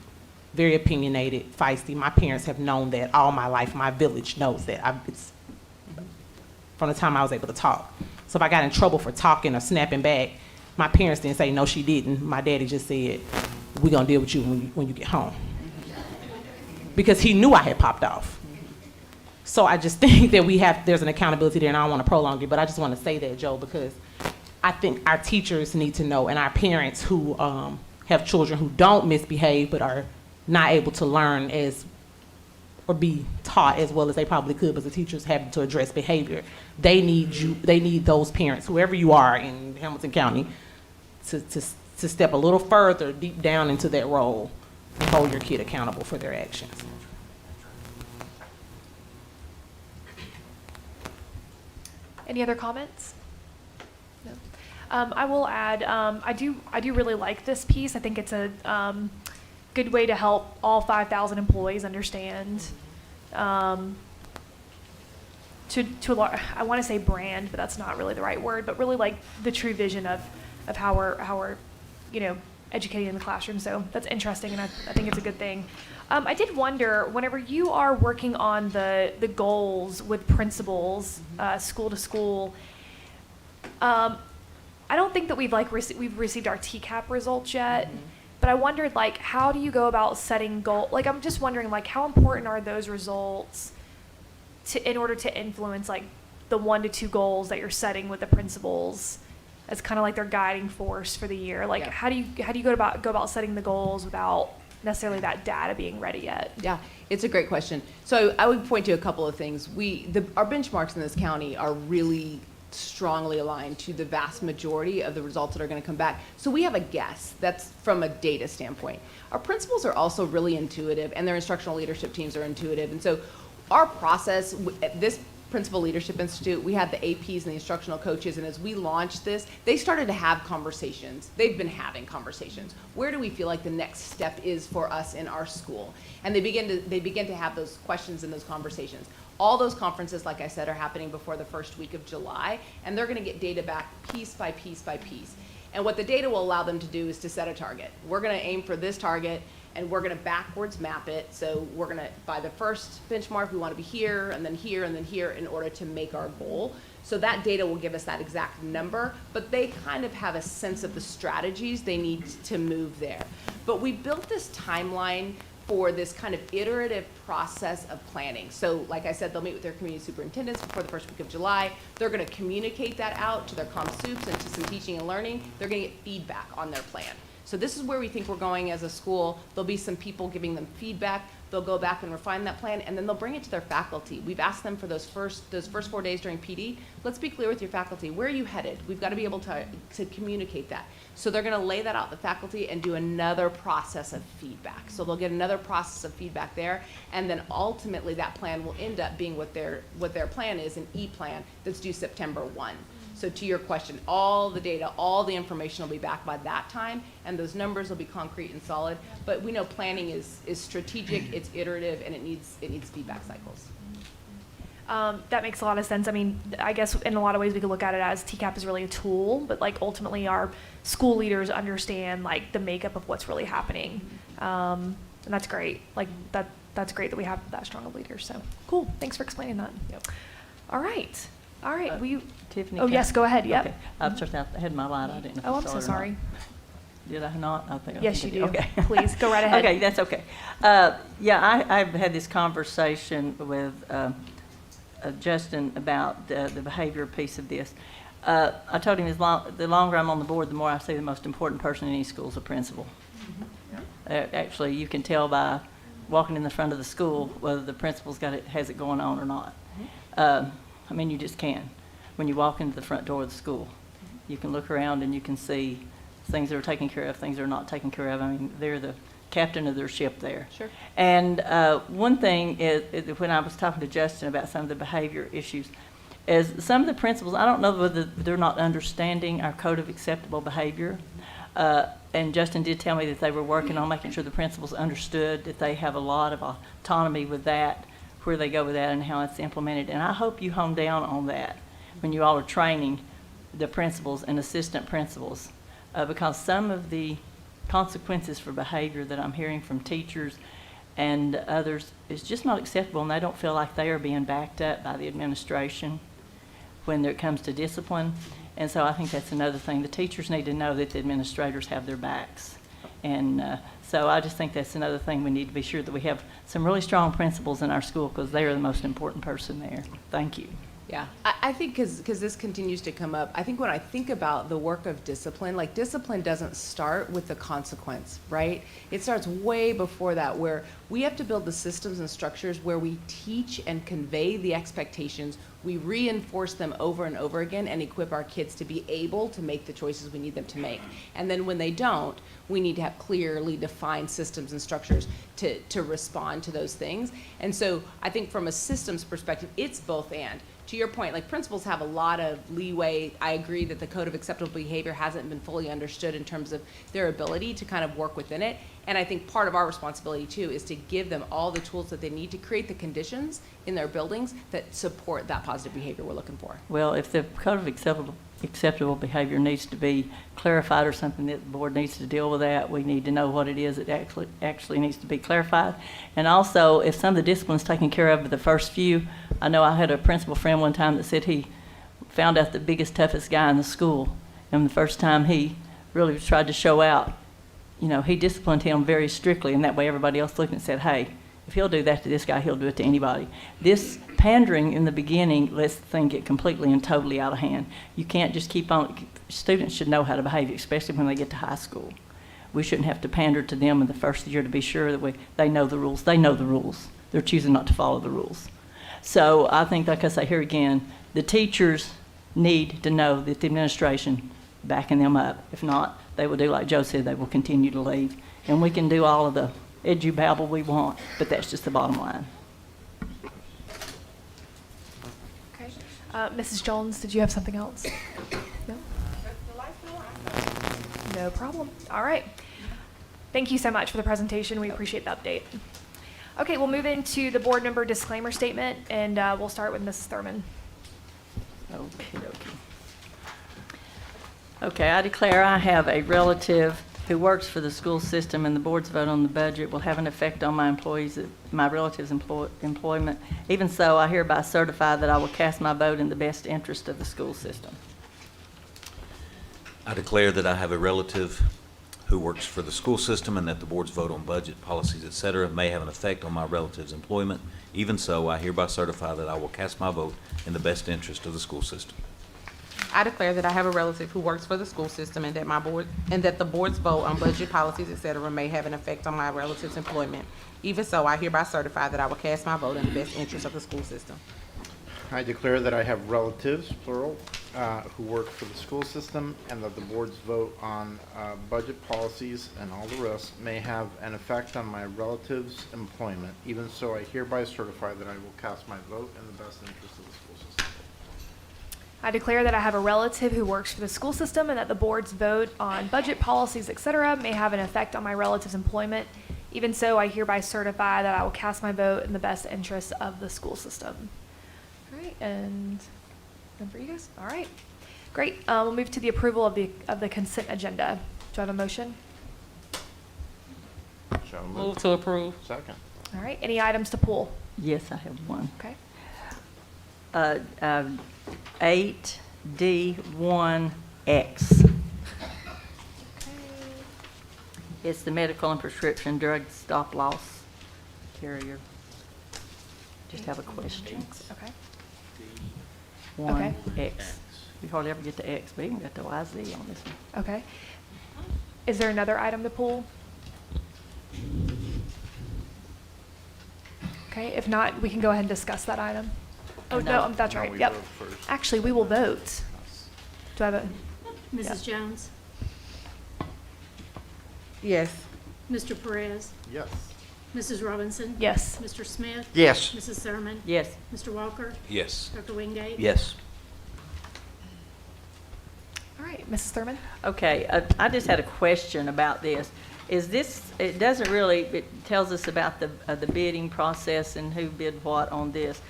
very opinionated, feisty. My parents have known that all my life. My village knows that. It's from the time I was able to talk. So if I got in trouble for talking or snapping back, my parents didn't say, no, she didn't. My daddy just said, we're going to deal with you when you get home. Because he knew I had popped off. So I just think that there's an accountability there, and I don't want to prolong it, but I just want to say that, Joe, because I think our teachers need to know, and our parents who have children who don't misbehave but are not able to learn or be taught as well as they probably could, because the teachers have to address behavior. They need those parents, whoever you are in Hamilton County, to step a little further deep down into that role and hold your kid accountable for their actions. Any other comments? No. I will add, I do really like this piece. I think it's a good way to help all 5,000 employees understand, to a lot, I want to say brand, but that's not really the right word, but really like the true vision of how we're, you know, educating in the classroom. So that's interesting, and I think it's a good thing. I did wonder, whenever you are working on the goals with principals, school to school, I don't think that we've received our TCAP results yet. Mm-hmm. But I wondered, like, how do you go about setting goal? Like, I'm just wondering, like, how important are those results in order to influence, like, the 1 to 2 goals that you're setting with the principals as kind of like their guiding force for the year? Like, how do you go about setting the goals without necessarily that data being ready yet? Yeah, it's a great question. So I would point to a couple of things. Our benchmarks in this county are really strongly aligned to the vast majority of the results that are going to come back. So we have a guess. That's from a data standpoint. Our principals are also really intuitive, and their instructional leadership teams are intuitive. And so our process at this Principal Leadership Institute, we had the APs and the instructional coaches, and as we launched this, they started to have conversations. They've been having conversations. Where do we feel like the next step is for us in our school? And they begin to have those questions and those conversations. All those conferences, like I said, are happening before the first week of July, and they're going to get data back piece by piece by piece. And what the data will allow them to do is to set a target. We're going to aim for this target, and we're going to backwards map it. So we're going to, by the first benchmark, we want to be here, and then here, and then here in order to make our goal. So that data will give us that exact number, but they kind of have a sense of the strategies they need to move there. But we built this timeline for this kind of iterative process of planning. So like I said, they'll meet with their community superintendents before the first week of July. They're going to communicate that out to their comm soups and to some teaching and learning. They're going to get feedback on their plan. So this is where we think we're going as a school. There'll be some people giving them feedback. They'll go back and refine that plan, and then they'll bring it to their faculty. We've asked them for those first 4 days during PD, let's be clear with your faculty. Where are you headed? We've got to be able to communicate that. So they're going to lay that out to the faculty and do another process of feedback. So they'll get another process of feedback there, and then ultimately that plan will end up being what their plan is, an E-plan that's due September 1. So to your question, all the data, all the information will be back by that time, and those numbers will be concrete and solid. But we know planning is strategic, it's iterative, and it needs feedback cycles. That makes a lot of sense. I mean, I guess in a lot of ways we could look at it as TCAP is really a tool, but like ultimately our school leaders understand like the makeup of what's really happening, and that's great. Like that's great that we have that strong of leaders. So cool. Thanks for explaining that. Yep. All right. Tiffany. Oh yes, go ahead. Yep. Okay. I'm sorry, I had my light. I didn't know. Oh, I'm so sorry. Did I not? I think. Yes, you do. Okay. Please go right ahead. Okay, that's okay. I've had this conversation with Justin about the behavior piece of this. I told him the longer I'm on the board, the more I see the most important person in any school is a principal. Mm-hmm. Actually, you can tell by walking in the front of the school whether the principal's has it going on or not. Mm-hmm. I mean, you just can. When you walk into the front door of the school, you can look around and you can see things that are taken care of, things that are not taken care of. I mean, they're the captain of their ship there. Sure. And one thing is when I was talking to Justin about some of the behavior issues, is some of the principals, I don't know whether they're not understanding our code of acceptable behavior. And Justin did tell me that they were working on making sure the principals understood that they have a lot of autonomy with that, where they go with that and how it's implemented. And I hope you hone down on that when you all are training the principals and assistant principals, because some of the consequences for behavior that I'm hearing from teachers and others is just not acceptable, and they don't feel like they are being backed up by the administration when it comes to discipline. And so I think that's another thing. The teachers need to know that the administrators have their backs. And so I just think that's another thing we need to be sure that we have some really strong principals in our school, because they are the most important person there. Thank you. Yeah, I think because this continues to come up, I think when I think about the work of discipline, like discipline doesn't start with the consequence, right? It starts way before that, where we have to build the systems and structures where we teach and convey the expectations, we reinforce them over and over again, and equip our kids to be able to make the choices we need them to make. And then when they don't, we need to have clearly defined systems and structures to respond to those things. And so I think from a systems perspective, it's both and. to your point, like principals have a lot of leeway. I agree that the code of acceptable behavior hasn't been fully understood in terms of their ability to kind of work within it. And I think part of our responsibility too is to give them all the tools that they need to create the conditions in their buildings that support that positive behavior we're looking for. Well, if the code of acceptable behavior needs to be clarified or something that the board needs to deal with that, we need to know what it is that actually needs to be clarified. And also, if some of the discipline's taken care of the first few, I know I had a principal friend one time that said he found out the biggest, toughest guy in the school, and the first time he really tried to show out, you know, he disciplined him very strictly, and that way everybody else looked and said, hey, if he'll do that to this guy, he'll do it to anybody. This pandering in the beginning lets the thing get completely and totally out of hand. You can't just keep on, students should know how to behave, especially when they get to high school. We shouldn't have to pander to them in the first year to be sure that they know the rules. They know the rules. They're choosing not to follow the rules. So I think, like I say here again, the teachers need to know that the administration backing them up. If not, they will do like Joe said, they will continue to leave. And we can do all of the edubabble we want, but that's just the bottom line. Okay. Mrs. Jones, did you have something else? No? No problem. All right. Thank you so much for the presentation. We appreciate the update. Okay, we'll move into the board member disclaimer statement, and we'll start with Mrs. Thurman. Okay, I declare I have a relative who works for the school system, and the board's vote on the budget will have an effect on my relative's employment. Even so, I hereby certify that I will cast my vote in the best interest of the school system. I declare that I have a relative who works for the school system and that the board's vote on budget, policies, etc. may have an effect on my relative's employment. Even so, I hereby certify that I will cast my vote in the best interest of the school system. I declare that I have a relative who works for the school system and that the board's vote on budget, policies, etc. may have an effect on my relative's employment. Even so, I hereby certify that I will cast my vote in the best interest of the school system. I declare that I have relatives, plural, who work for the school system, and that the board's vote on budget policies and all the rest may have an effect on my relative's employment. Even so, I hereby certify that I will cast my vote in the best interest of the school system. I declare that I have a relative who works for the school system and that the board's vote on budget policies, etc. may have an effect on my relative's employment. Even so, I hereby certify that I will cast my vote in the best interest of the school system. All right, and then for you guys. All right, great. We'll move to the approval of the consent agenda. Do I have a motion? Shall Move to approve. Second. All right, any items to pull? Yes, I have one. Okay. 8D1X. It's the medical and prescription drug stop loss carrier. Just have a question. Okay. 1X. We hardly ever get to X, but even got the YZ on this one. Okay. Is there another item to pull? Okay, if not, we can go ahead and discuss that item. Oh, no, that's right. Yep. Actually, we will vote. Do I have a? Mrs. Jones? Yes. Mr. Perez? Yes. Mrs. Robinson? Yes. Mr. Smith? Yes. Mrs. Thurman? Yes. Mr. Walker? Yes. Dr. Wingate? Yes. All right, Mrs. Thurman? Okay, I just had a question about this. Is this, it doesn't really, it tells us about the bidding process and who bid what on this.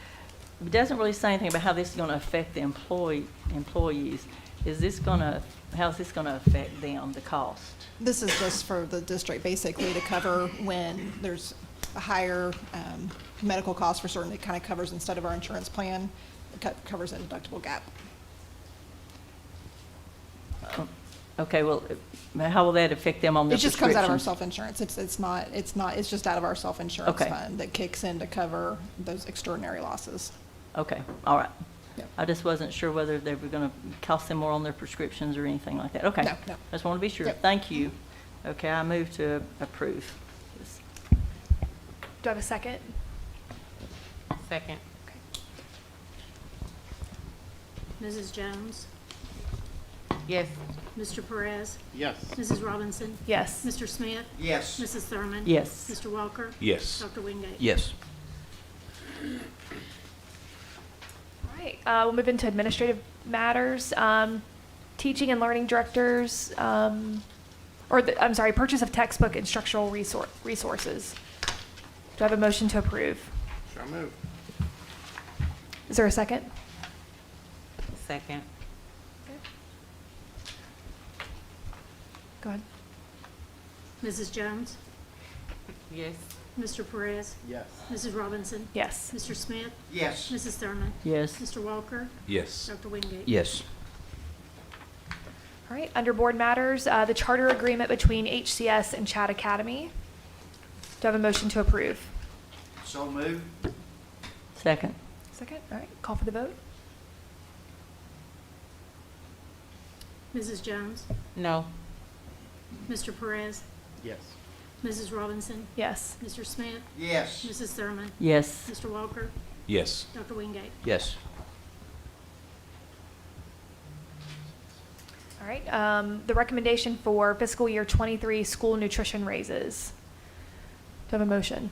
It doesn't really say anything about how this is going to affect the employees. Is this going to, how's this going to affect them, the cost? This is just for the district, basically, to cover when there's a higher medical cost for certain. It kind of covers, instead of our insurance plan, it covers a deductible gap. Okay, well, how will that affect them on their It just comes out of our prescriptions? self-insurance. It's just out of our self-insurance Okay. fund that kicks in to cover those extraordinary losses. Okay, all right. Yep. I just wasn't sure whether they were going to cost them more on their prescriptions or anything like that. Okay. No, no. I just want to be sure. Yep. Thank you. Okay, I move to approve. Do I have a second? Second. Mrs. Jones? Yes. Mr. Perez? Yes. Mrs. Robinson? Yes. Mr. Smith? Yes. Mrs. Thurman? Yes. Mr. Walker? Yes. Dr. Wingate? Yes. All right. we'll move into administrative matters. Teaching and learning directors, purchase of textbook instructional resources. Do I have a motion to approve? So moved. Is there a second? Second. Go ahead. Mrs. Jones? Yes. Mr. Perez? Yes. Mrs. Robinson? Yes. Mr. Smith? Yes. Mrs. Thurman? Yes. Mr. Walker? Yes. Dr. Wingate? Yes. All right, under board matters, the charter agreement between HCS and Chat Academy. Do I have a motion to approve? So moved. Second. Second, all right, call for the vote. Mrs. Jones? No. Mr. Perez? Yes. Mrs. Robinson? Yes. Mr. Smith? Yes. Mrs. Thurman? Yes. Mr. Walker? Yes. Dr. Wingate? Yes. All right, the recommendation for fiscal year 23 school nutrition raises. Do I have a motion?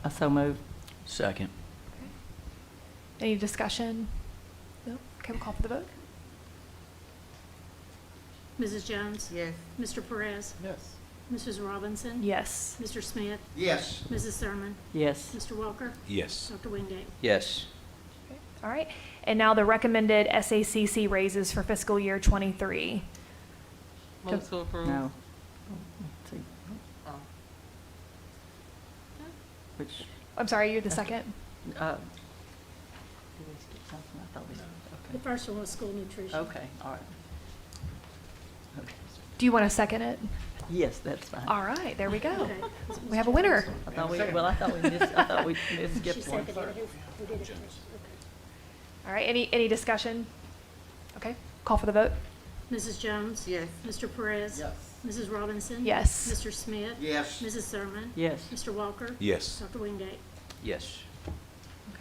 I so move. Second. Any discussion? No? Okay, we'll call for the vote. Mrs. Jones? Yes. Mr. Perez? Yes. Mrs. Robinson? Yes. Mr. Smith? Yes. Mrs. Thurman? Yes. Mr. Walker? Yes. Dr. Wingate? Yes. All right, and now the recommended SACC raises for fiscal year 23. Move to approve. No. Let's see. Which, I'm sorry, you're the second? uh, did we skip something? I thought we, The first one was school nutrition. okay, all right. Okay. Do you want to second it? Yes, that's fine. All right, there we go. Okay. We have a winner. I thought we She skipped one. seconded it. We did it first. All right, any discussion? Okay, call for the vote. Mrs. Jones? Yes. Mr. Perez? Yes. Mrs. Robinson? Yes. Mr. Smith? Yes. Mrs. Thurman? Yes. Mr. Walker? Yes. Dr. Wingate? Yes.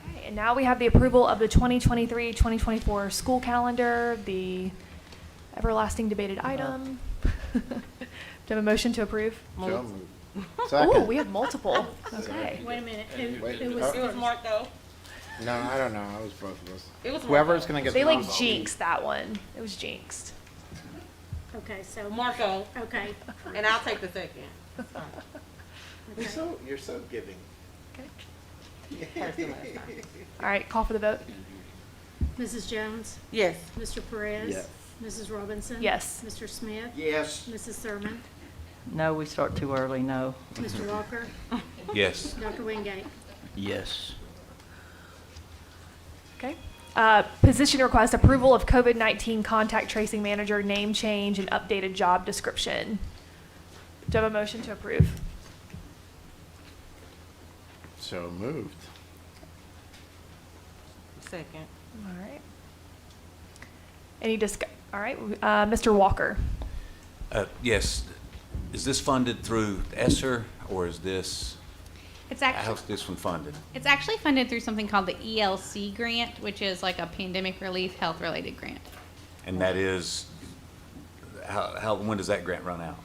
Okay, and now we have the approval of the 2023-2024 school calendar, the everlasting debated item. Do you have a motion to approve? So moved. Oh, Second. we have multiple. Okay. Wait a minute. Wait, It was oh. It was Marco. No, I don't know. It was both of us. It was Whoever's gonna get They the like most. jinxed that one. It was jinxed. Okay, so, Marco, okay. and I'll take the second. You're so giving. First and last time. All right, call for the vote. Mrs. Jones? Yes. Mr. Perez? Yes. Mrs. Robinson? Yes. Mr. Smith? Yes. Mrs. Thurman? No, we start too early, no. Mr. Walker? Yes. Dr. Wingate? Yes. Okay. Position request approval of COVID-19 contact tracing manager name change and updated job description. Do I have a motion to approve? So moved. Second. All right. All right, Mr. Walker. Yes. Is this funded through ESSER, or is this, It's actually, how's this one funded? it's actually funded through something called the ELC grant, which is like a pandemic relief health-related grant. And that is, when does that grant run out?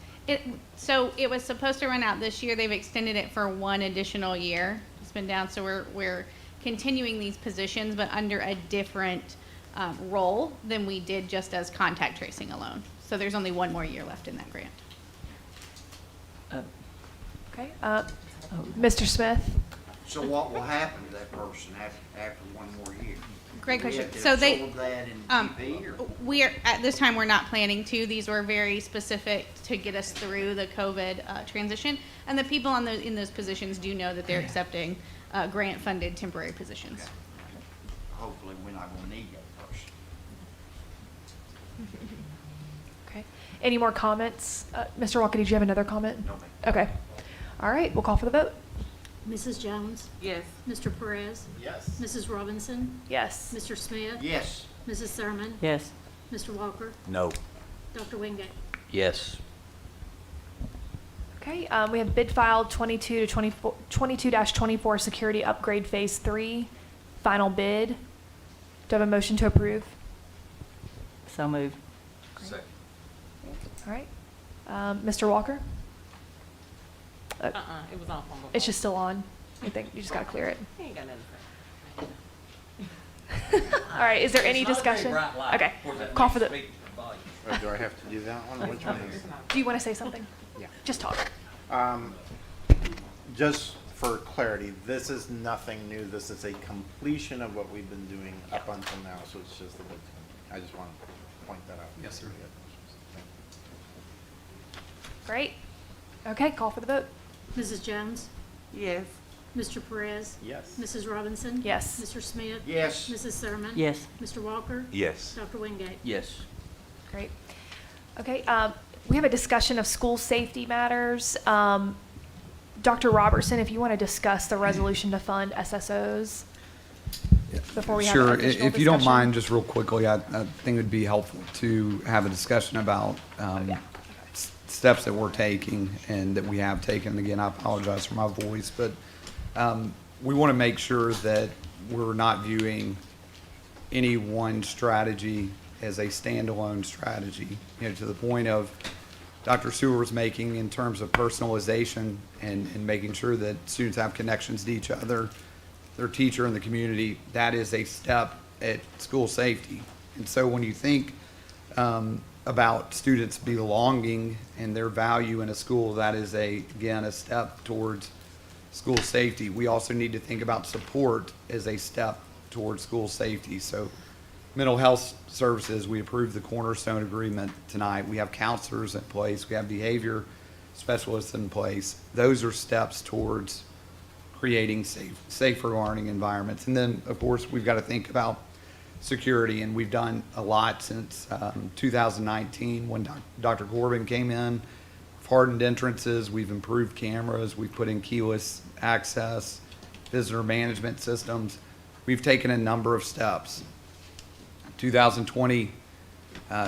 So it was supposed to run out this year. They've extended it for one additional year. It's been down, so we're continuing these positions, but under a different role than we did just as contact tracing alone. So there's only one more year left in that grant. Okay. Mr. Smith. So what will happen to that person after one more year? Great Do we question. have to So they, absorb that in GP, or? we are, at this time, we're not planning to. These were very specific to get us through the COVID transition. And the people in those positions do know that they're accepting grant-funded temporary positions. Okay. Hopefully, we're not gonna need that person. Okay. Any more comments? Mr. Walker, did you have another comment? No, ma'am. Okay. All right, we'll call for the vote. Mrs. Jones? Yes. Mr. Perez? Yes. Mrs. Robinson? Yes. Mr. Smith? Yes. Mrs. Thurman? Yes. Mr. Walker? No. Dr. Wingate? Yes. Okay, we have bid file 22-24 security upgrade phase 3, final bid. Do I have a motion to approve? So moved. Second. All right. Mr. Walker? It was off on the. It's just still on. I think you just gotta clear it. He ain't got nothing to say. All right, is there any discussion? Okay, call for the, Or do I have to do that one? Which one is? do you want to say something? Yeah. Just talk. Just for clarity, this is nothing new. This is a completion of what we've been doing up until now, so it's just a bit, I just want to point that out. Yes, sir. Great. Okay, call for the vote. Mrs. Jones? Yes. Mr. Perez? Yes. Mrs. Robinson? Yes. Mr. Smith? Yes. Mrs. Thurman? Yes. Mr. Walker? Yes. Dr. Wingate? Yes. Great. Okay, we have a discussion of school safety matters. Dr. Robertson, if you want to discuss the resolution to fund SSOs before we have Sure. additional If you don't discussion. mind, just real quickly, I think it would be helpful to have a discussion about steps that we're taking and that we have taken. Again, I apologize for my voice, but we want to make sure that we're not viewing any one strategy as a standalone strategy, to the point of Dr. Sewer's making in terms of personalization and making sure that students have connections to each other, their teacher and the community. That is a step at school safety. And so when you think about students belonging and their value in a school, that is again a step towards school safety. We also need to think about support as a step towards school safety. So mental health services, we approved the Cornerstone Agreement tonight. We have counselors in place. We have behavior specialists in place. Those are steps towards creating safer learning environments. And then, of course, we've got to think about security, and we've done a lot since 2019 when Dr. Corbin came in. We've hardened entrances, we've improved cameras, we've put in keyless access, visitor management systems. We've taken a number of steps. 2020,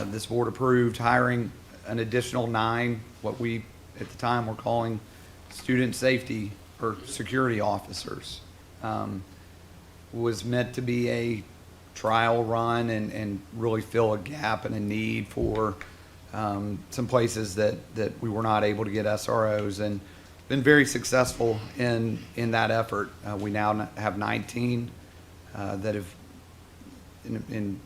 this board approved hiring an additional 9, what we at the time were calling student safety or security officers. Was meant to be a trial run and really fill a gap and a need for some places that we were not able to get SROs, and been very successful in that effort. We now have 19 that have, in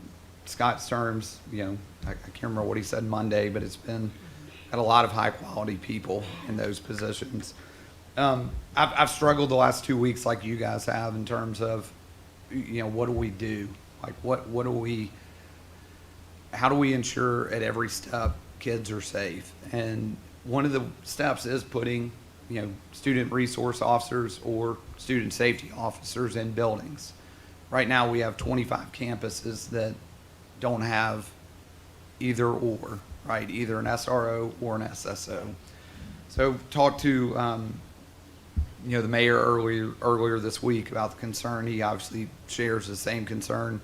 Scott's terms, I can't remember what he said Monday, but it's been got a lot of high quality people in those positions. I've struggled the last 2 weeks like you guys have in terms of, what do we do? Like how do we ensure at every step kids are safe? And one of the steps is putting, student resource officers or student safety officers in buildings. Right now we have 25 campuses that don't have either or, right? Either an SRO or an SSO. So talked to, the mayor earlier this week about the concern. He obviously shares the same concern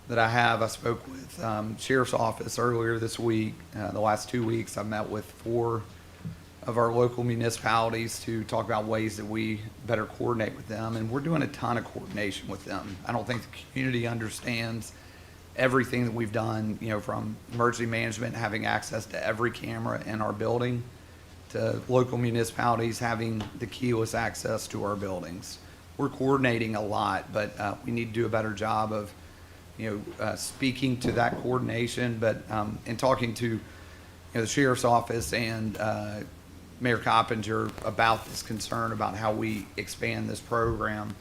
that I have. I spoke with Sheriff's Office earlier this week. The last 2 weeks, I've met with 4 of our local municipalities to talk about ways that we better coordinate with them, and we're doing a ton of coordination with them. I don't think the community understands everything that we've done, from emergency management, having access to every camera in our building, to local municipalities having the keyless access to our buildings. We're coordinating a lot, but we need to do a better job of, speaking to that coordination. But in talking to the Sheriff's Office and Mayor Coppinger about this concern about how we expand this program,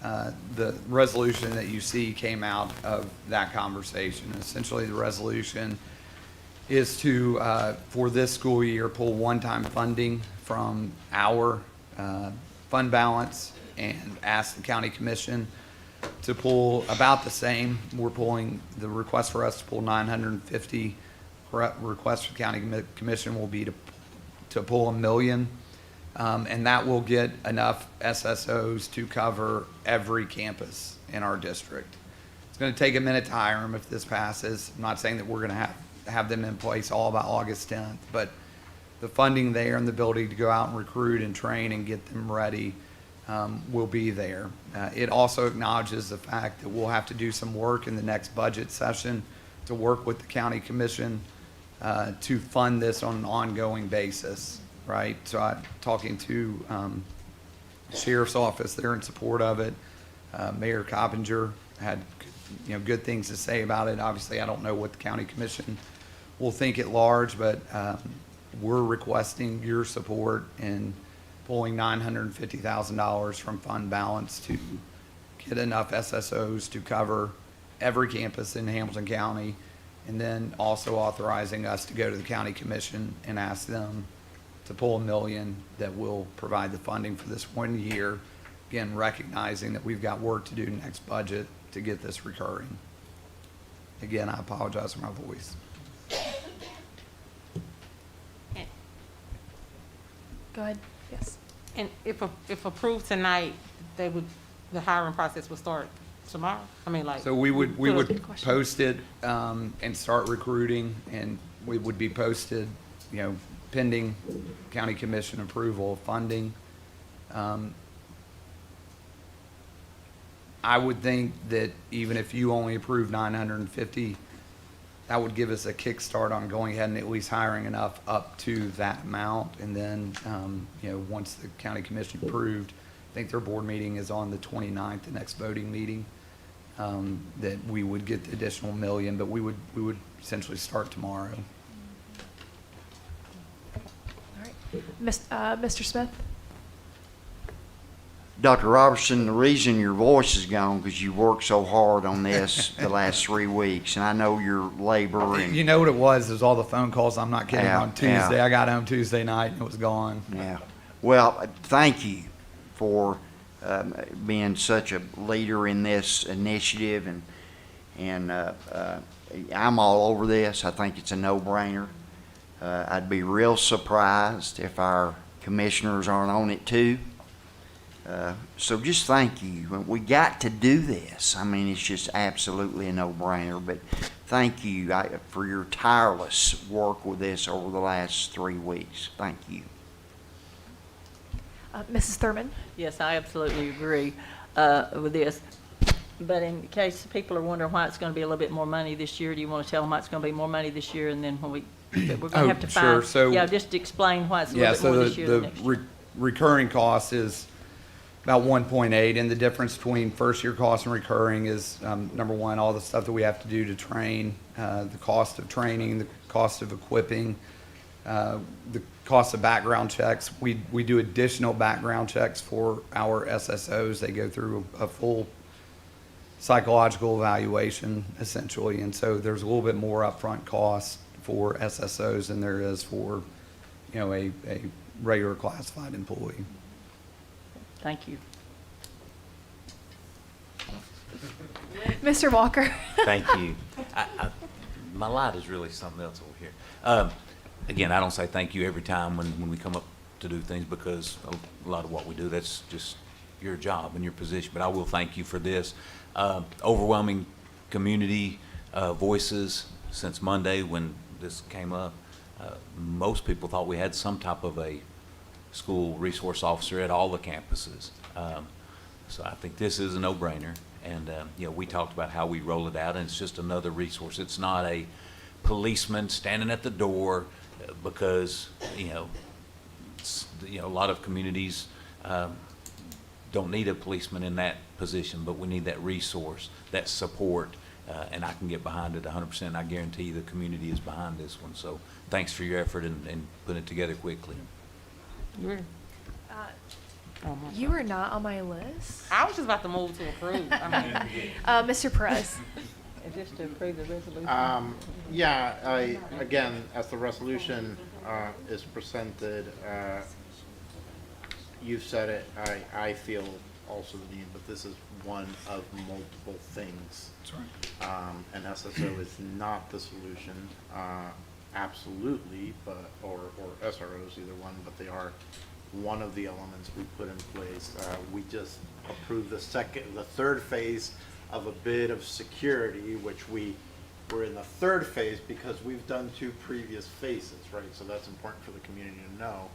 the resolution that you see came out of that conversation. Essentially, the resolution is to, for this school year, pull one-time funding from our fund balance and ask the county commission to pull about the same. We're pulling, the request for us to pull 950, request for the county commission will be to pull $1 million. And that will get enough SSOs to cover every campus in our district. It's going to take a minute to hire them if this passes. I'm not saying that we're going to have them in place all by August 10th, but the funding there and the ability to go out and recruit and train and get them ready will be there. It also acknowledges the fact that we'll have to do some work in the next budget session to work with the county commission to fund this on an ongoing basis, right? So I'm talking to the Sheriff's Office, they're in support of it. Mayor Coppinger had good things to say about it. Obviously, I don't know what the county commission will think at large, but we're requesting your support in pulling $950,000 from fund balance to get enough SSOs to cover every campus in Hamilton County, and then also authorizing us to go to the county commission and ask them to pull $1 million that will provide the funding for this 1 year. Again, recognizing that we've got work to do next budget to get this recurring. Again, I apologize for my voice. Go ahead. Yes. And if approved tonight, the hiring process would start tomorrow? I mean, like. So we would Good question. post it and start recruiting, and we would be posted, pending county commission approval of funding. I would think that even if you only approve 950, that would give us a kickstart on going ahead and at least hiring enough up to that amount. And then, once the county commission approved, I think their board meeting is on the 29th, the next voting meeting, that we would get the additional $1 million, but we would essentially start tomorrow. All right. Mr. Smith? Dr. Robertson, the reason your voice is gone because you worked so hard on this the last 3 weeks, and I know your labor and. You know what it was? All the phone calls. I'm not kidding. Yeah, On Tuesday, yeah. I got home Tuesday night and it was gone. Yeah. Well, thank you for being such a leader in this initiative, and I'm all over this. I think it's a no-brainer. I'd be real surprised if our commissioners aren't on it too. So just thank you. We got to do this. I mean, it's just absolutely a no-brainer, but thank you for your tireless work with this over the last 3 weeks. Thank you. Mrs. Thurman? Yes, I absolutely agree with this. But in case people are wondering why it's going to be a little bit more money this year, do you want to tell them why it's going to be more money this year, and then when we're going to have to sure. find, So, just explain why it's a little bit more this year than next year. Recurring cost is about 1.8, and the difference between first year cost and recurring is, number one, all the stuff that we have to do to train, the cost of training, the cost of equipping, the cost of background checks. We do additional background checks for our SSOs. They go through a full psychological evaluation, essentially, and so there's a little bit more upfront cost for SSOs than there is for, a regular classified employee. Thank you. Mr. Walker? Thank you. My light is really something else over here. Again, I don't say thank you every time when we come up to do things, because a lot of what we do, that's just your job and your position. But I will thank you for this. Overwhelming community voices since Monday when this came up. Most people thought we had some type of a school resource officer at all the campuses. So I think this is a no-brainer. And, we talked about how we roll it out, and it's just another resource. It's not a policeman standing at the door because, a lot of communities don't need a policeman in that position, but we need that resource, that support, and I can get behind it 100%. I guarantee you the community is behind this one. So thanks for your effort and putting it together quickly. You were not on my list. I was just about to move to approve. Mr. Perez? Just to approve the resolution. Again, as the resolution is presented, you've said it, I feel also the need, but this is one of multiple things. That's right. And SSO is not the solution, absolutely, or SROs, either one, but they are one of the elements we put in place. We just approved the third phase of a bid of security, which we're in the third phase because we've done 2 previous phases, right? So that's important for the community to know.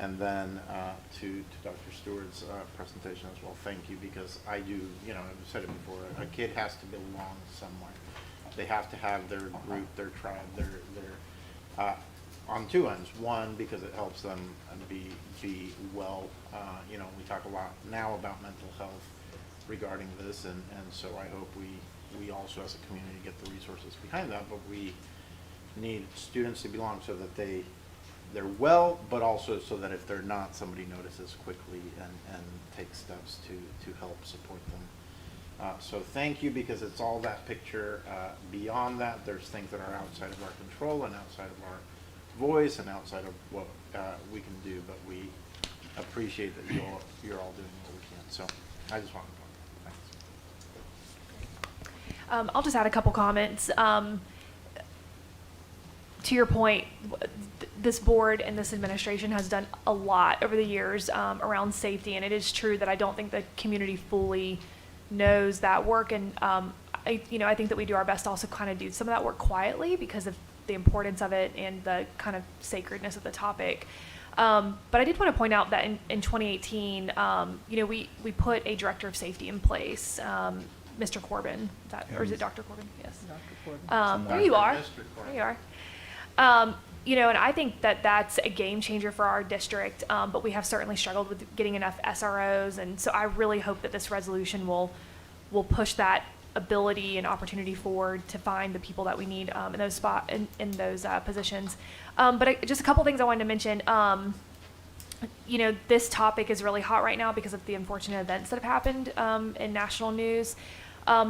And then to Dr. Stewart's presentation as well, thank you, because I do, I've said it before, a kid has to belong somewhere. They have to have their group, their tribe, their on 2 ends. One, because it helps them be well. We talk a lot now about mental health. regarding this, and so I hope we also as a community get the resources behind that, but we need students to belong so that they're well, but also so that if they're not, somebody notices quickly and takes steps to help support them. So thank you, because it's all that picture. Beyond that, there's things that are outside of our control and outside of our voice and outside of what we can do, but we appreciate that you're all doing what we can. So I just want to talk. Thanks. I'll just add a couple comments. To your point, this board and this administration has done a lot over the years around safety, and it is true that I don't think the community fully knows that work, and I think that we do our best to also kind of do some of that work quietly because of the importance of it and the kind of sacredness of the topic. But I did want to point out that in 2018, we put a director of safety in place, Mr. Corbin, or is it Dr. Corbin? Yes. Dr. Corbin. There you are. There you are. And I think that that's a game changer for our district, but we have certainly struggled with getting enough SROs, and so I really hope that this resolution will push that ability and opportunity forward to find the people that we need in those in those positions. But just a couple things I wanted to mention. This topic is really hot right now because of the unfortunate events that have happened in national news.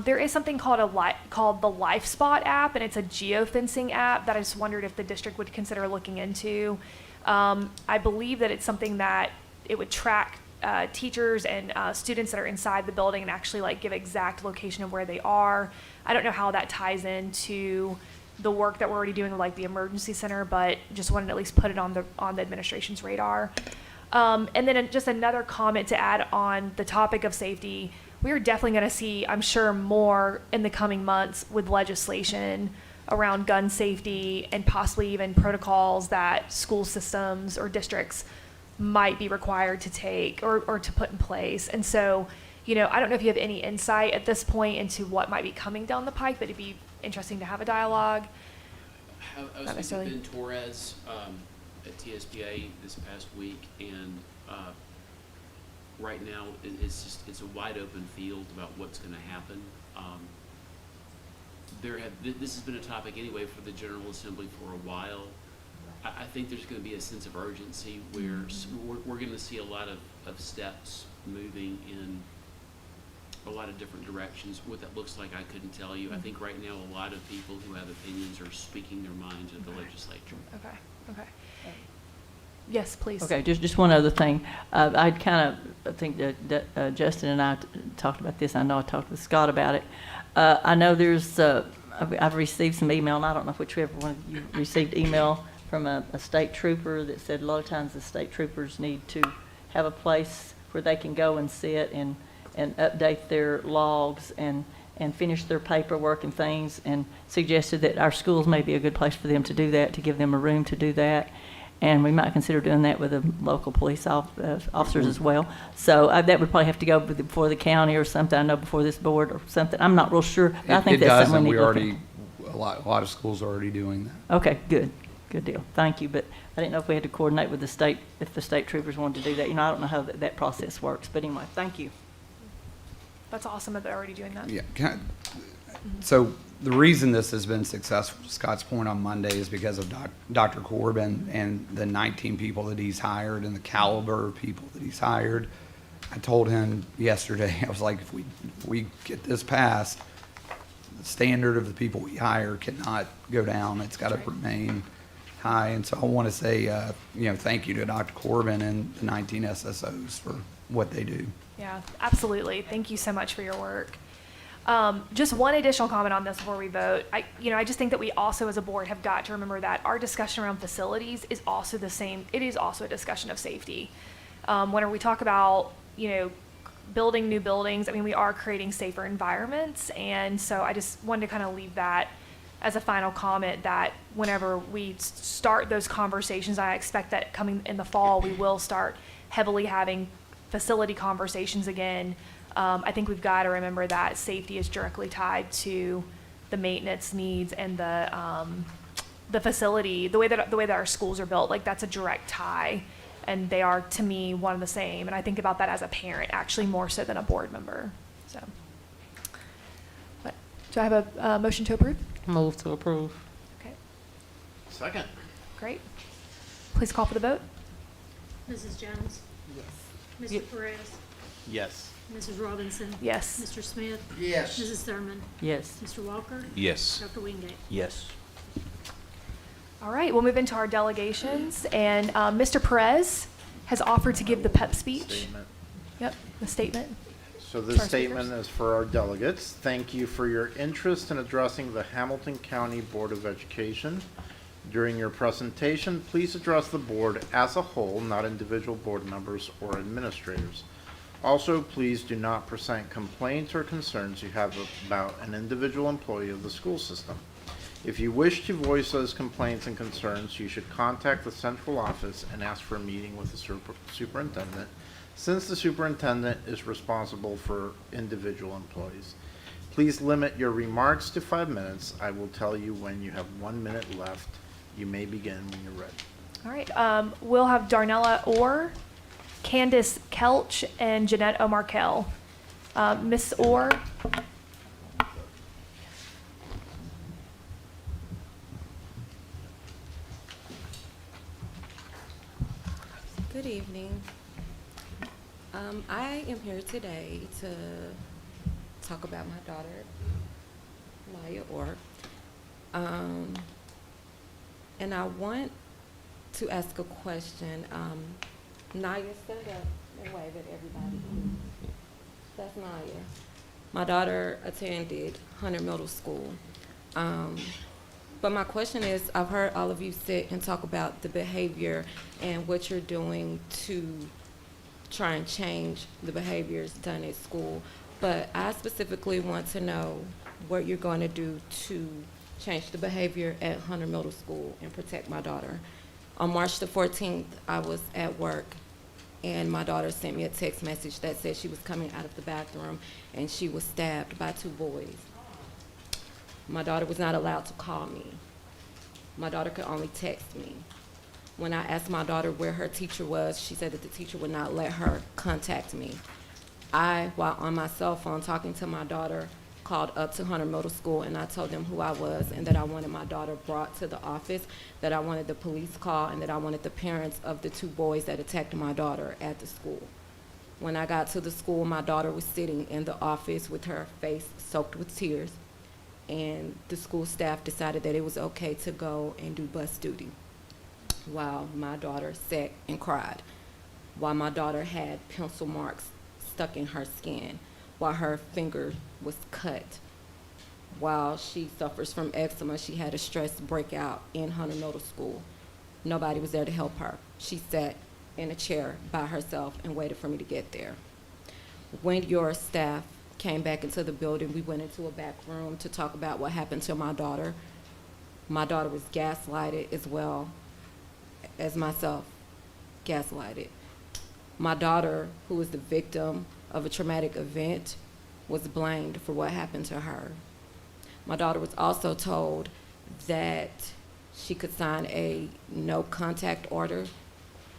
There is something called the LifeSpot app, and it's a geofencing app that I just wondered if the district would consider looking into. I believe that it's something that it would track teachers and students that are inside the building and actually give exact location of where they are. I don't know how that ties into the work that we're already doing with the emergency center, but just wanted to at least put it on the administration's radar. And then just another comment to add on the topic of safety. We are definitely going to see, I'm sure, more in the coming months with legislation around gun safety and possibly even protocols that school systems or districts might be required to take or to put in place. And so, I don't know if you have any insight at this point into what might be coming down the pike, but it'd be interesting to have a dialogue. I was with Ben Torres at TSBA this past week, and right now it's a wide open field about what's going to happen. This has been a topic anyway for the General Assembly for a while. I think there's going to be a sense of urgency where we're going to see a lot of steps moving in a lot of different directions. What that looks like, I couldn't tell you. I think right now a lot of people who have opinions are speaking their minds at the legislature. Okay. Yes, please. Okay, just one other thing. I think that Justin and I talked about this. I know I talked with Scott about it. I know there's, I've received some email, and I don't know whichever one of you received email from a state trooper that said a lot of times the state troopers need to have a place where they can go and sit and update their logs and finish their paperwork and things, and suggested that our schools may be a good place for them to do that, to give them a room to do that. And we might consider doing that with the local police officers as well. So that would probably have to go before the county or something. I know before this board or something. I'm not real sure. But I think that's something we need to look at. A lot of schools are already doing that. Okay, good deal. Thank you. But I didn't know if we had to coordinate with the state, if the state troopers wanted to do that. I don't know how that process works. But anyway, thank you. That's awesome that they're already doing that. Yeah. So the reason this has been successful, to Scott's point on Monday, is because of Dr. Corbin and the 19 people that he's hired and the caliber of people that he's hired. I told him yesterday, I was like, if we get this passed, the standard of the people we hire cannot go down. It's got to remain high. And so I want to say, thank you to Dr. Corbin and the 19 SSOs for what they do. Yeah, absolutely. Thank you so much for your work. Just one additional comment on this before we vote. I just think that we also as a board have got to remember that our discussion around facilities is also the same. It is also a discussion of safety. Whenever we talk about, building new buildings, we are creating safer environments. And so I just wanted to kind of leave that as a final comment, that whenever we start those conversations, I expect that coming in the fall, we will start heavily having facility conversations again. I think we've got to remember that safety is directly tied to the maintenance needs and the facility, the way that our schools are built. That's a direct tie, and they are, to me, one and the same. And I think about that as a parent, actually more so than a board member. So, what, do I have a motion to approve? Move to approve. Okay, Second. great. Please call for the vote. Mrs. Jones? Yes. Mr. Perez? Yes. Mrs. Robinson? Yes. Mr. Smith? Yes. Mrs. Thurman? Yes. Mr. Walker? Yes. Dr. Wingate? Yes. All right, we'll move into our delegations, and Mr. Perez has offered to give the pep speech. Statement. Yep, the statement. So To this our statement speakers. is for our delegates. Thank you for your interest in addressing the Hamilton County Board of Education. During your presentation, please address the board as a whole, not individual board members or administrators. Also, please do not present complaints or concerns you have about an individual employee of the school system. If you wish to voice those complaints and concerns, you should contact the central office and ask for a meeting with the superintendent, since the superintendent is responsible for individual employees. Please limit your remarks to 5 minutes. I will tell you when you have 1 minute left. You may begin when you're ready. All right, we'll have Darnella Orr, Candace Kelch, and Jeanette O'Markell. Miss Orr. Good evening. I am here today to talk about my daughter, Maya Orr. And I want to ask a question. Naya, stand up and wave at everybody. That's Naya. My daughter attended Hunter Middle School. But my question is, I've heard all of you sit and talk about the behavior and what you're doing to try and change the behaviors done at school. But I specifically want to know what you're going to do to change the behavior at Hunter Middle School and protect my daughter. On March the 14th, I was at work, and my daughter sent me a text message that said she was coming out of the bathroom and she was stabbed by 2 boys. My daughter was not allowed to call me. My daughter could only text me. When I asked my daughter where her teacher was, she said that the teacher would not let her contact me. I, while on my cell phone talking to my daughter, called up to Hunter Middle School, and I told them who I was and that I wanted my daughter brought to the office, that I wanted the police call, and that I wanted the parents of the 2 boys that attacked my daughter at the school. When I got to the school, my daughter was sitting in the office with her face soaked with tears, and the school staff decided that it was okay to go and do bus duty, while my daughter sat and cried, while my daughter had pencil marks stuck in her skin, while her finger was cut, while she suffers from eczema. She had a stress breakout in Hunter Middle School. Nobody was there to help her. She sat in a chair by herself and waited for me to get there. When your staff came back into the building, we went into a back room to talk about what happened to my daughter. My daughter was gaslighted as well as myself, gaslighted. My daughter, who was the victim of a traumatic event, was blamed for what happened to her. My daughter was also told that she could sign a no contact order,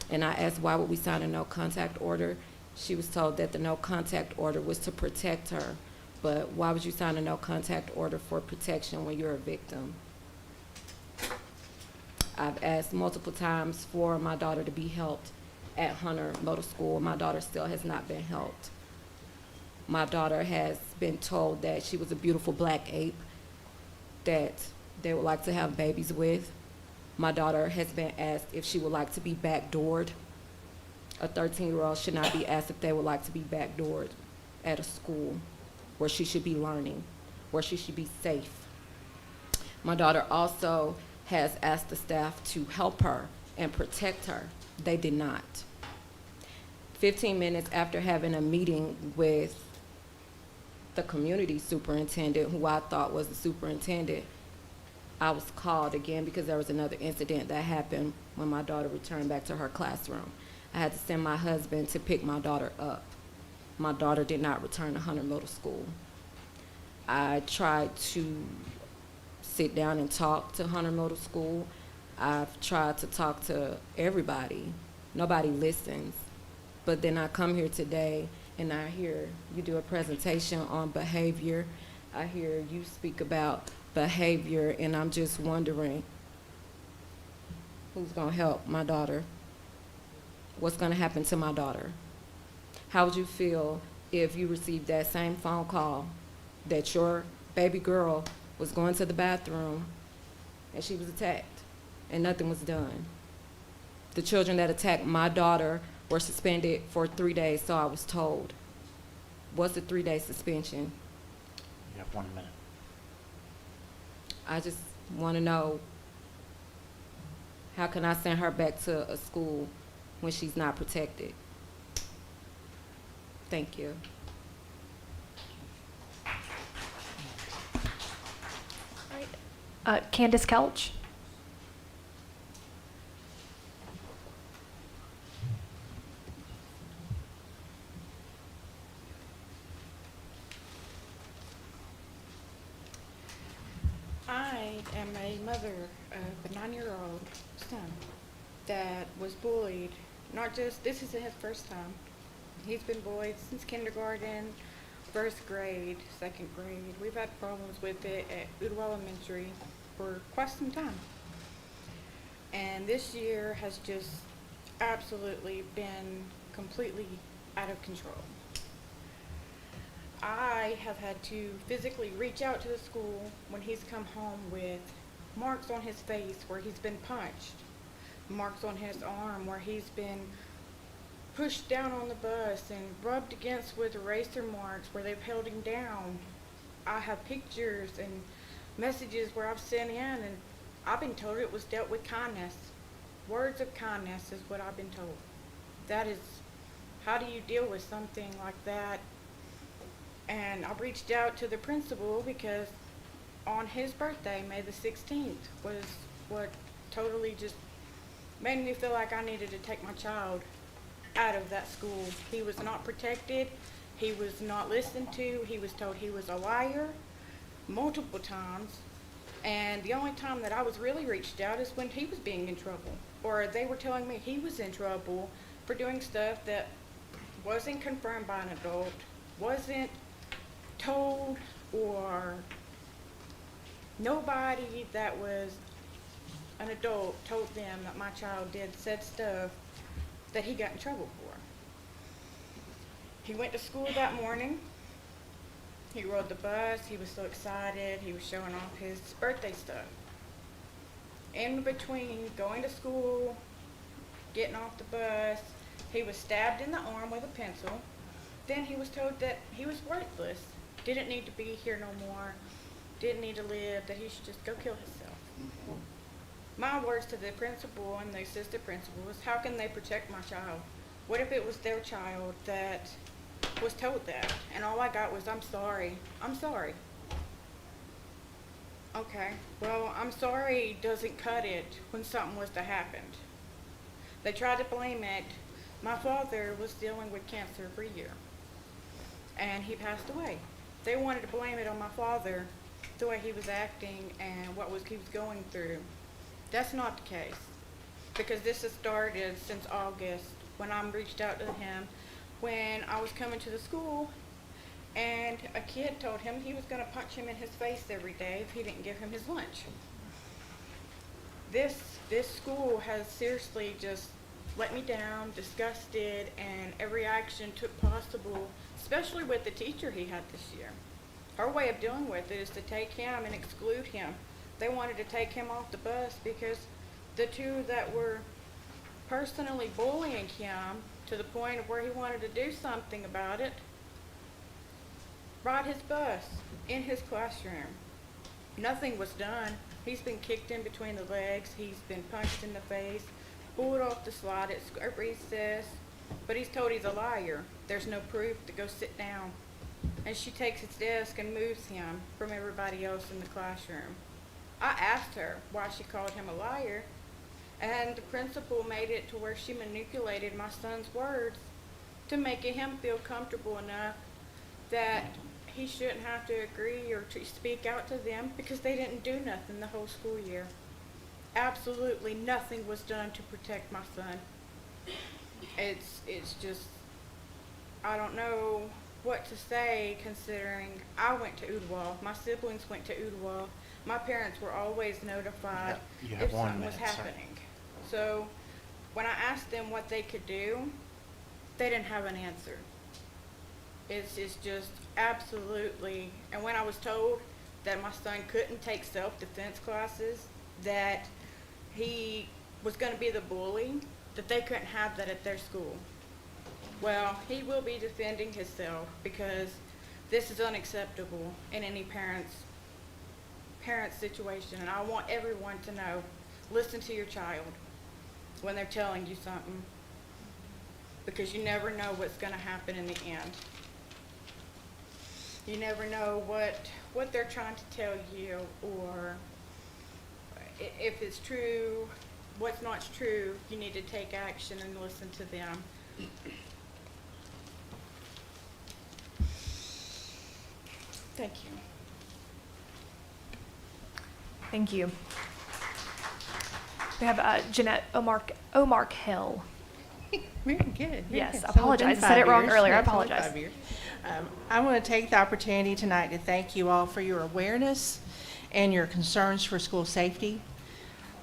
and I asked why would we sign a no contact order. She was told that the no contact order was to protect her, but why would you sign a no contact order for protection when you're a victim? I've asked multiple times for my daughter to be helped at Hunter Middle School. My daughter still has not been helped. My daughter has been told that she was a beautiful black ape that they would like to have babies with. My daughter has been asked if she would like to be backdoored. A 13-year-old should not be asked if they would like to be backdoored at a school where she should be learning, where she should be safe. My daughter also has asked the staff to help her and protect her. They did not. 15 minutes after having a meeting with the community superintendent, who I thought was the superintendent, I was called again because there was another incident that happened when my daughter returned back to her classroom. I had to send my husband to pick my daughter up. My daughter did not return to Hunter Middle School. I tried to sit down and talk to Hunter Middle School. I've tried to talk to everybody. Nobody listens. But then I come here today and I hear you do a presentation on behavior. I hear you speak about behavior, and I'm just wondering who's gonna help my daughter? What's gonna happen to my daughter? How would you feel if you received that same phone call that your baby girl was going to the bathroom and she was attacked and nothing was done? The children that attacked my daughter were suspended for 3 days, so I was told. What's the 3-day suspension? You have 1 minute. I just want to know, how can I send her back to a school when she's not protected? Thank you. Candace Kelch. I am a mother of a 9-year-old son that was bullied. This isn't his first time. He's been bullied since kindergarten, first grade, second grade. We've had problems with it at Udo Elementary for quite some time. And this year has just absolutely been completely out of control. I have had to physically reach out to the school when he's come home with marks on his face where he's been punched, marks on his arm where he's been pushed down on the bus and rubbed against with eraser marks where they've held him down. I have pictures and messages where I've sent in, and I've been told it was dealt with kindness. Words of kindness is what I've been told. That is, how do you deal with something like that? And I reached out to the principal because on his birthday, May the 16th, was what totally just made me feel like I needed to take my child out of that school. He was not protected. He was not listened to. He was told he was a liar multiple times. And the only time that I was really reached out is when he was being in trouble, or they were telling me he was in trouble for doing stuff that wasn't confirmed by an adult, wasn't told, or nobody that was an adult told them that my child did said stuff that he got in trouble for. He went to school that morning. He rode the bus. He was so excited. He was showing off his birthday stuff. In between going to school, getting off the bus, he was stabbed in the arm with a pencil. Then he was told that he was worthless, didn't need to be here no more, didn't need to live, that he should just go kill himself. My words to the principal and the assistant principal was, how can they protect my child? What if it was their child that was told that? And all I got was, I'm sorry. I'm sorry. Okay, well, I'm sorry doesn't cut it when something was to happen. They tried to blame it. My father was dealing with cancer for a year, and he passed away. They wanted to blame it on my father, the way he was acting and he was going through. That's not the case, because this has started since August when I reached out to him when I was coming to the school, and a kid told him he was going to punch him in his face every day if he didn't give him his lunch. This school has seriously just let me down, disgusted, and every action took possible, especially with the teacher he had this year. Her way of dealing with it is to take him and exclude him. They wanted to take him off the bus because the two that were personally bullying him to the point of where he wanted to do something about it ride his bus in his classroom. Nothing was done. He's been kicked in between the legs. He's been punched in the face, pulled off the slide at recess, but he's told he's a liar. There's no proof to go sit down. And she takes his desk and moves him from everybody else in the classroom. I asked her why she called him a liar, and the principal made it to where she manipulated my son's words to make him feel comfortable enough that he shouldn't have to agree or to speak out to them because they didn't do nothing the whole school year. Absolutely nothing was done to protect my son. It's just I don't know what to say considering I went to Ooltewah, my siblings went to Ooltewah. My parents were always notified You have if 1 something was minute, sorry. happening. So when I asked them what they could do, they didn't have an answer. It's just absolutely, and when I was told that my son couldn't take self-defense classes, that he was going to be the bully, that they couldn't have that at their school. Well, he will be defending himself because this is unacceptable in any parent's situation. And I want everyone to know, listen to your child when they're telling you something, because you never know what's going to happen in the end. You never know what they're trying to tell you, or if it's true, what's not true. You need to take action and listen to them. Thank you. Thank you. We have Jeanette Omar Hill. Very good. Very Yes, good. I apologize. I said it wrong earlier. I Yeah, it's only apologize. 5 years. I want to take the opportunity tonight to thank you all for your awareness and your concerns for school safety.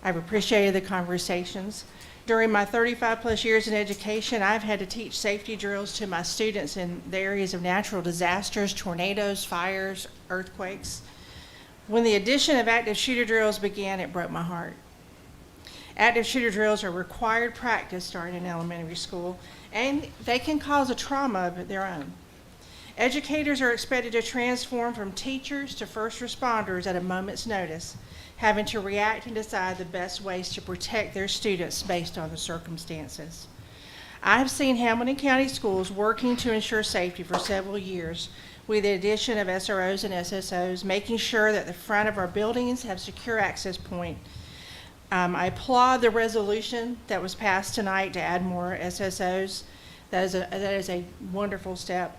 I've appreciated the conversations. During my 35-plus years in education, I've had to teach safety drills to my students in the areas of natural disasters, tornadoes, fires, earthquakes. When the addition of active shooter drills began, it broke my heart. Active shooter drills are required practice starting in elementary school, and they can cause a trauma of their own. Educators are expected to transform from teachers to first responders at a moment's notice, having to react and decide the best ways to protect their students based on the circumstances. I have seen Hamilton County schools working to ensure safety for several years with the addition of SROs and SSOs, making sure that the front of our buildings have secure access point. I applaud the resolution that was passed tonight to add more SSOs. That is a wonderful step.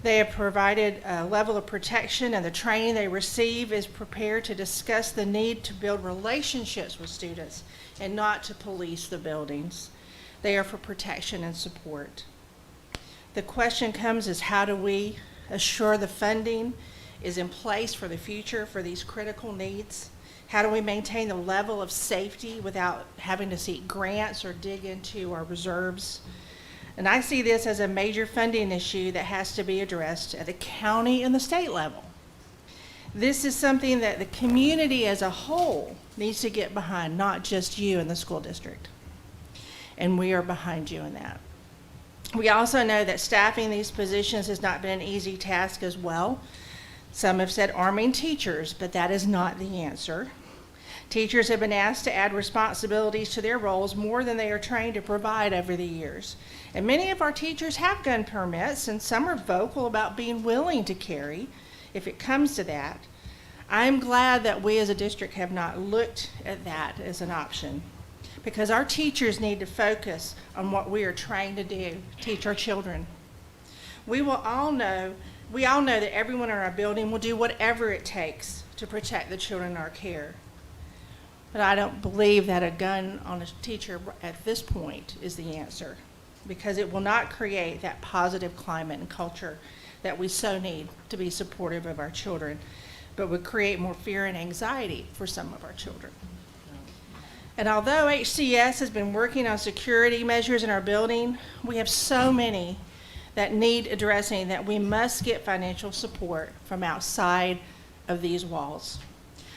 They have provided a level of protection, and the training they receive is prepared to discuss the need to build relationships with students and not to police the buildings. They are for protection and support. The question comes is, how do we assure the funding is in place for the future for these critical needs? How do we maintain the level of safety without having to seek grants or dig into our reserves? And I see this as a major funding issue that has to be addressed at the county and the state level. This is something that the community as a whole needs to get behind, not just you and the school district. And we are behind you in that. We also know that staffing these positions has not been an easy task as well. Some have said arming teachers, but that is not the answer. Teachers have been asked to add responsibilities to their roles more than they are trained to provide over the years. And many of our teachers have gun permits, and some are vocal about being willing to carry if it comes to that. I'm glad that we as a district have not looked at that as an option, because our teachers need to focus on what we are trying to do, teach our children. We all know that everyone in our building will do whatever it takes to protect the children in our care. But I don't believe that a gun on a teacher at this point is the answer, because it will not create that positive climate and culture that we so need to be supportive of our children, but would create more fear and anxiety for some of our children. And although HCS has been working on security measures in our building, we have so many that need addressing that we must get financial support from outside of these walls.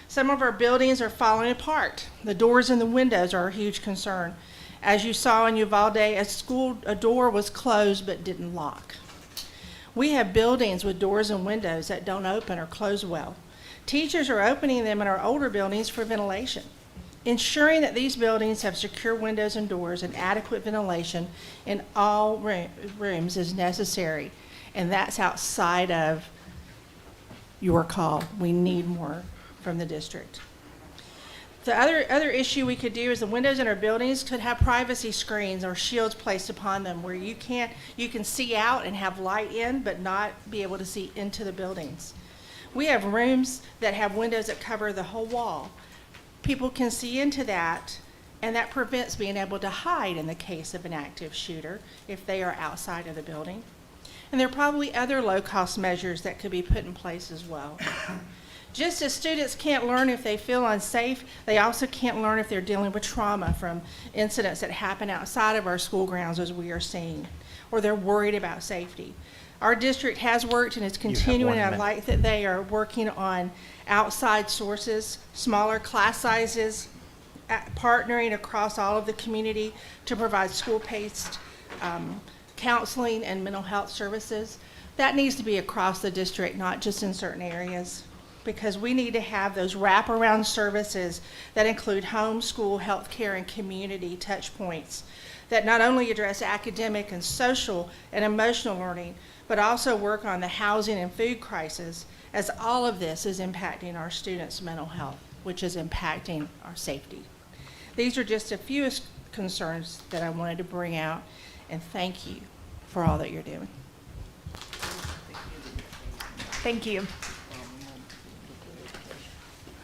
Some of our buildings are falling apart. The doors and the windows are a huge concern. As you saw in Uvalde, a door was closed but didn't lock. We have buildings with doors and windows that don't open or close well. Teachers are opening them in our older buildings for ventilation. Ensuring that these buildings have secure windows and doors and adequate ventilation in all rooms is necessary, and that's outside of your call. We need more from the district. The other issue we could do is the windows in our buildings could have privacy screens or shields placed upon them where you can see out and have light in, but not be able to see into the buildings. We have rooms that have windows that cover the whole wall. People can see into that, and that prevents being able to hide in the case of an active shooter if they are outside of the building. And there are probably other low-cost measures that could be put in place as well. Just as students can't learn if they feel unsafe, they also can't learn if they're dealing with trauma from incidents that happen outside of our school grounds, as we are seeing, or they're worried about safety. Our district has worked and is continuing, and I like that they are working on outside sources, smaller class sizes, partnering across all of the community to provide school-paced counseling and mental health services. That needs to be across the district, not just in certain areas, because we need to have those wraparound services that include home, school, health care, and community touch points that not only address academic and social and emotional learning, but also work on the housing and food crisis, as all of this is impacting our students' mental health, which is impacting our safety. These are just a few concerns that I wanted to bring out, and thank you for all that you're doing. Thank you.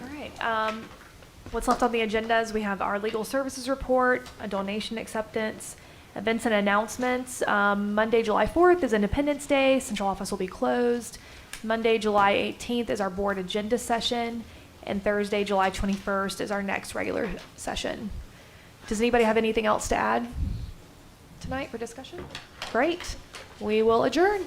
All right. What's left on the agenda is we have our legal services report, a donation acceptance, events and announcements. Monday, July 4th is Independence Day. Central office will be closed. Monday, July 18th is our board agenda session. And Thursday, July 21st is our next regular session. Does anybody have anything else to add tonight for discussion? Great. We will adjourn.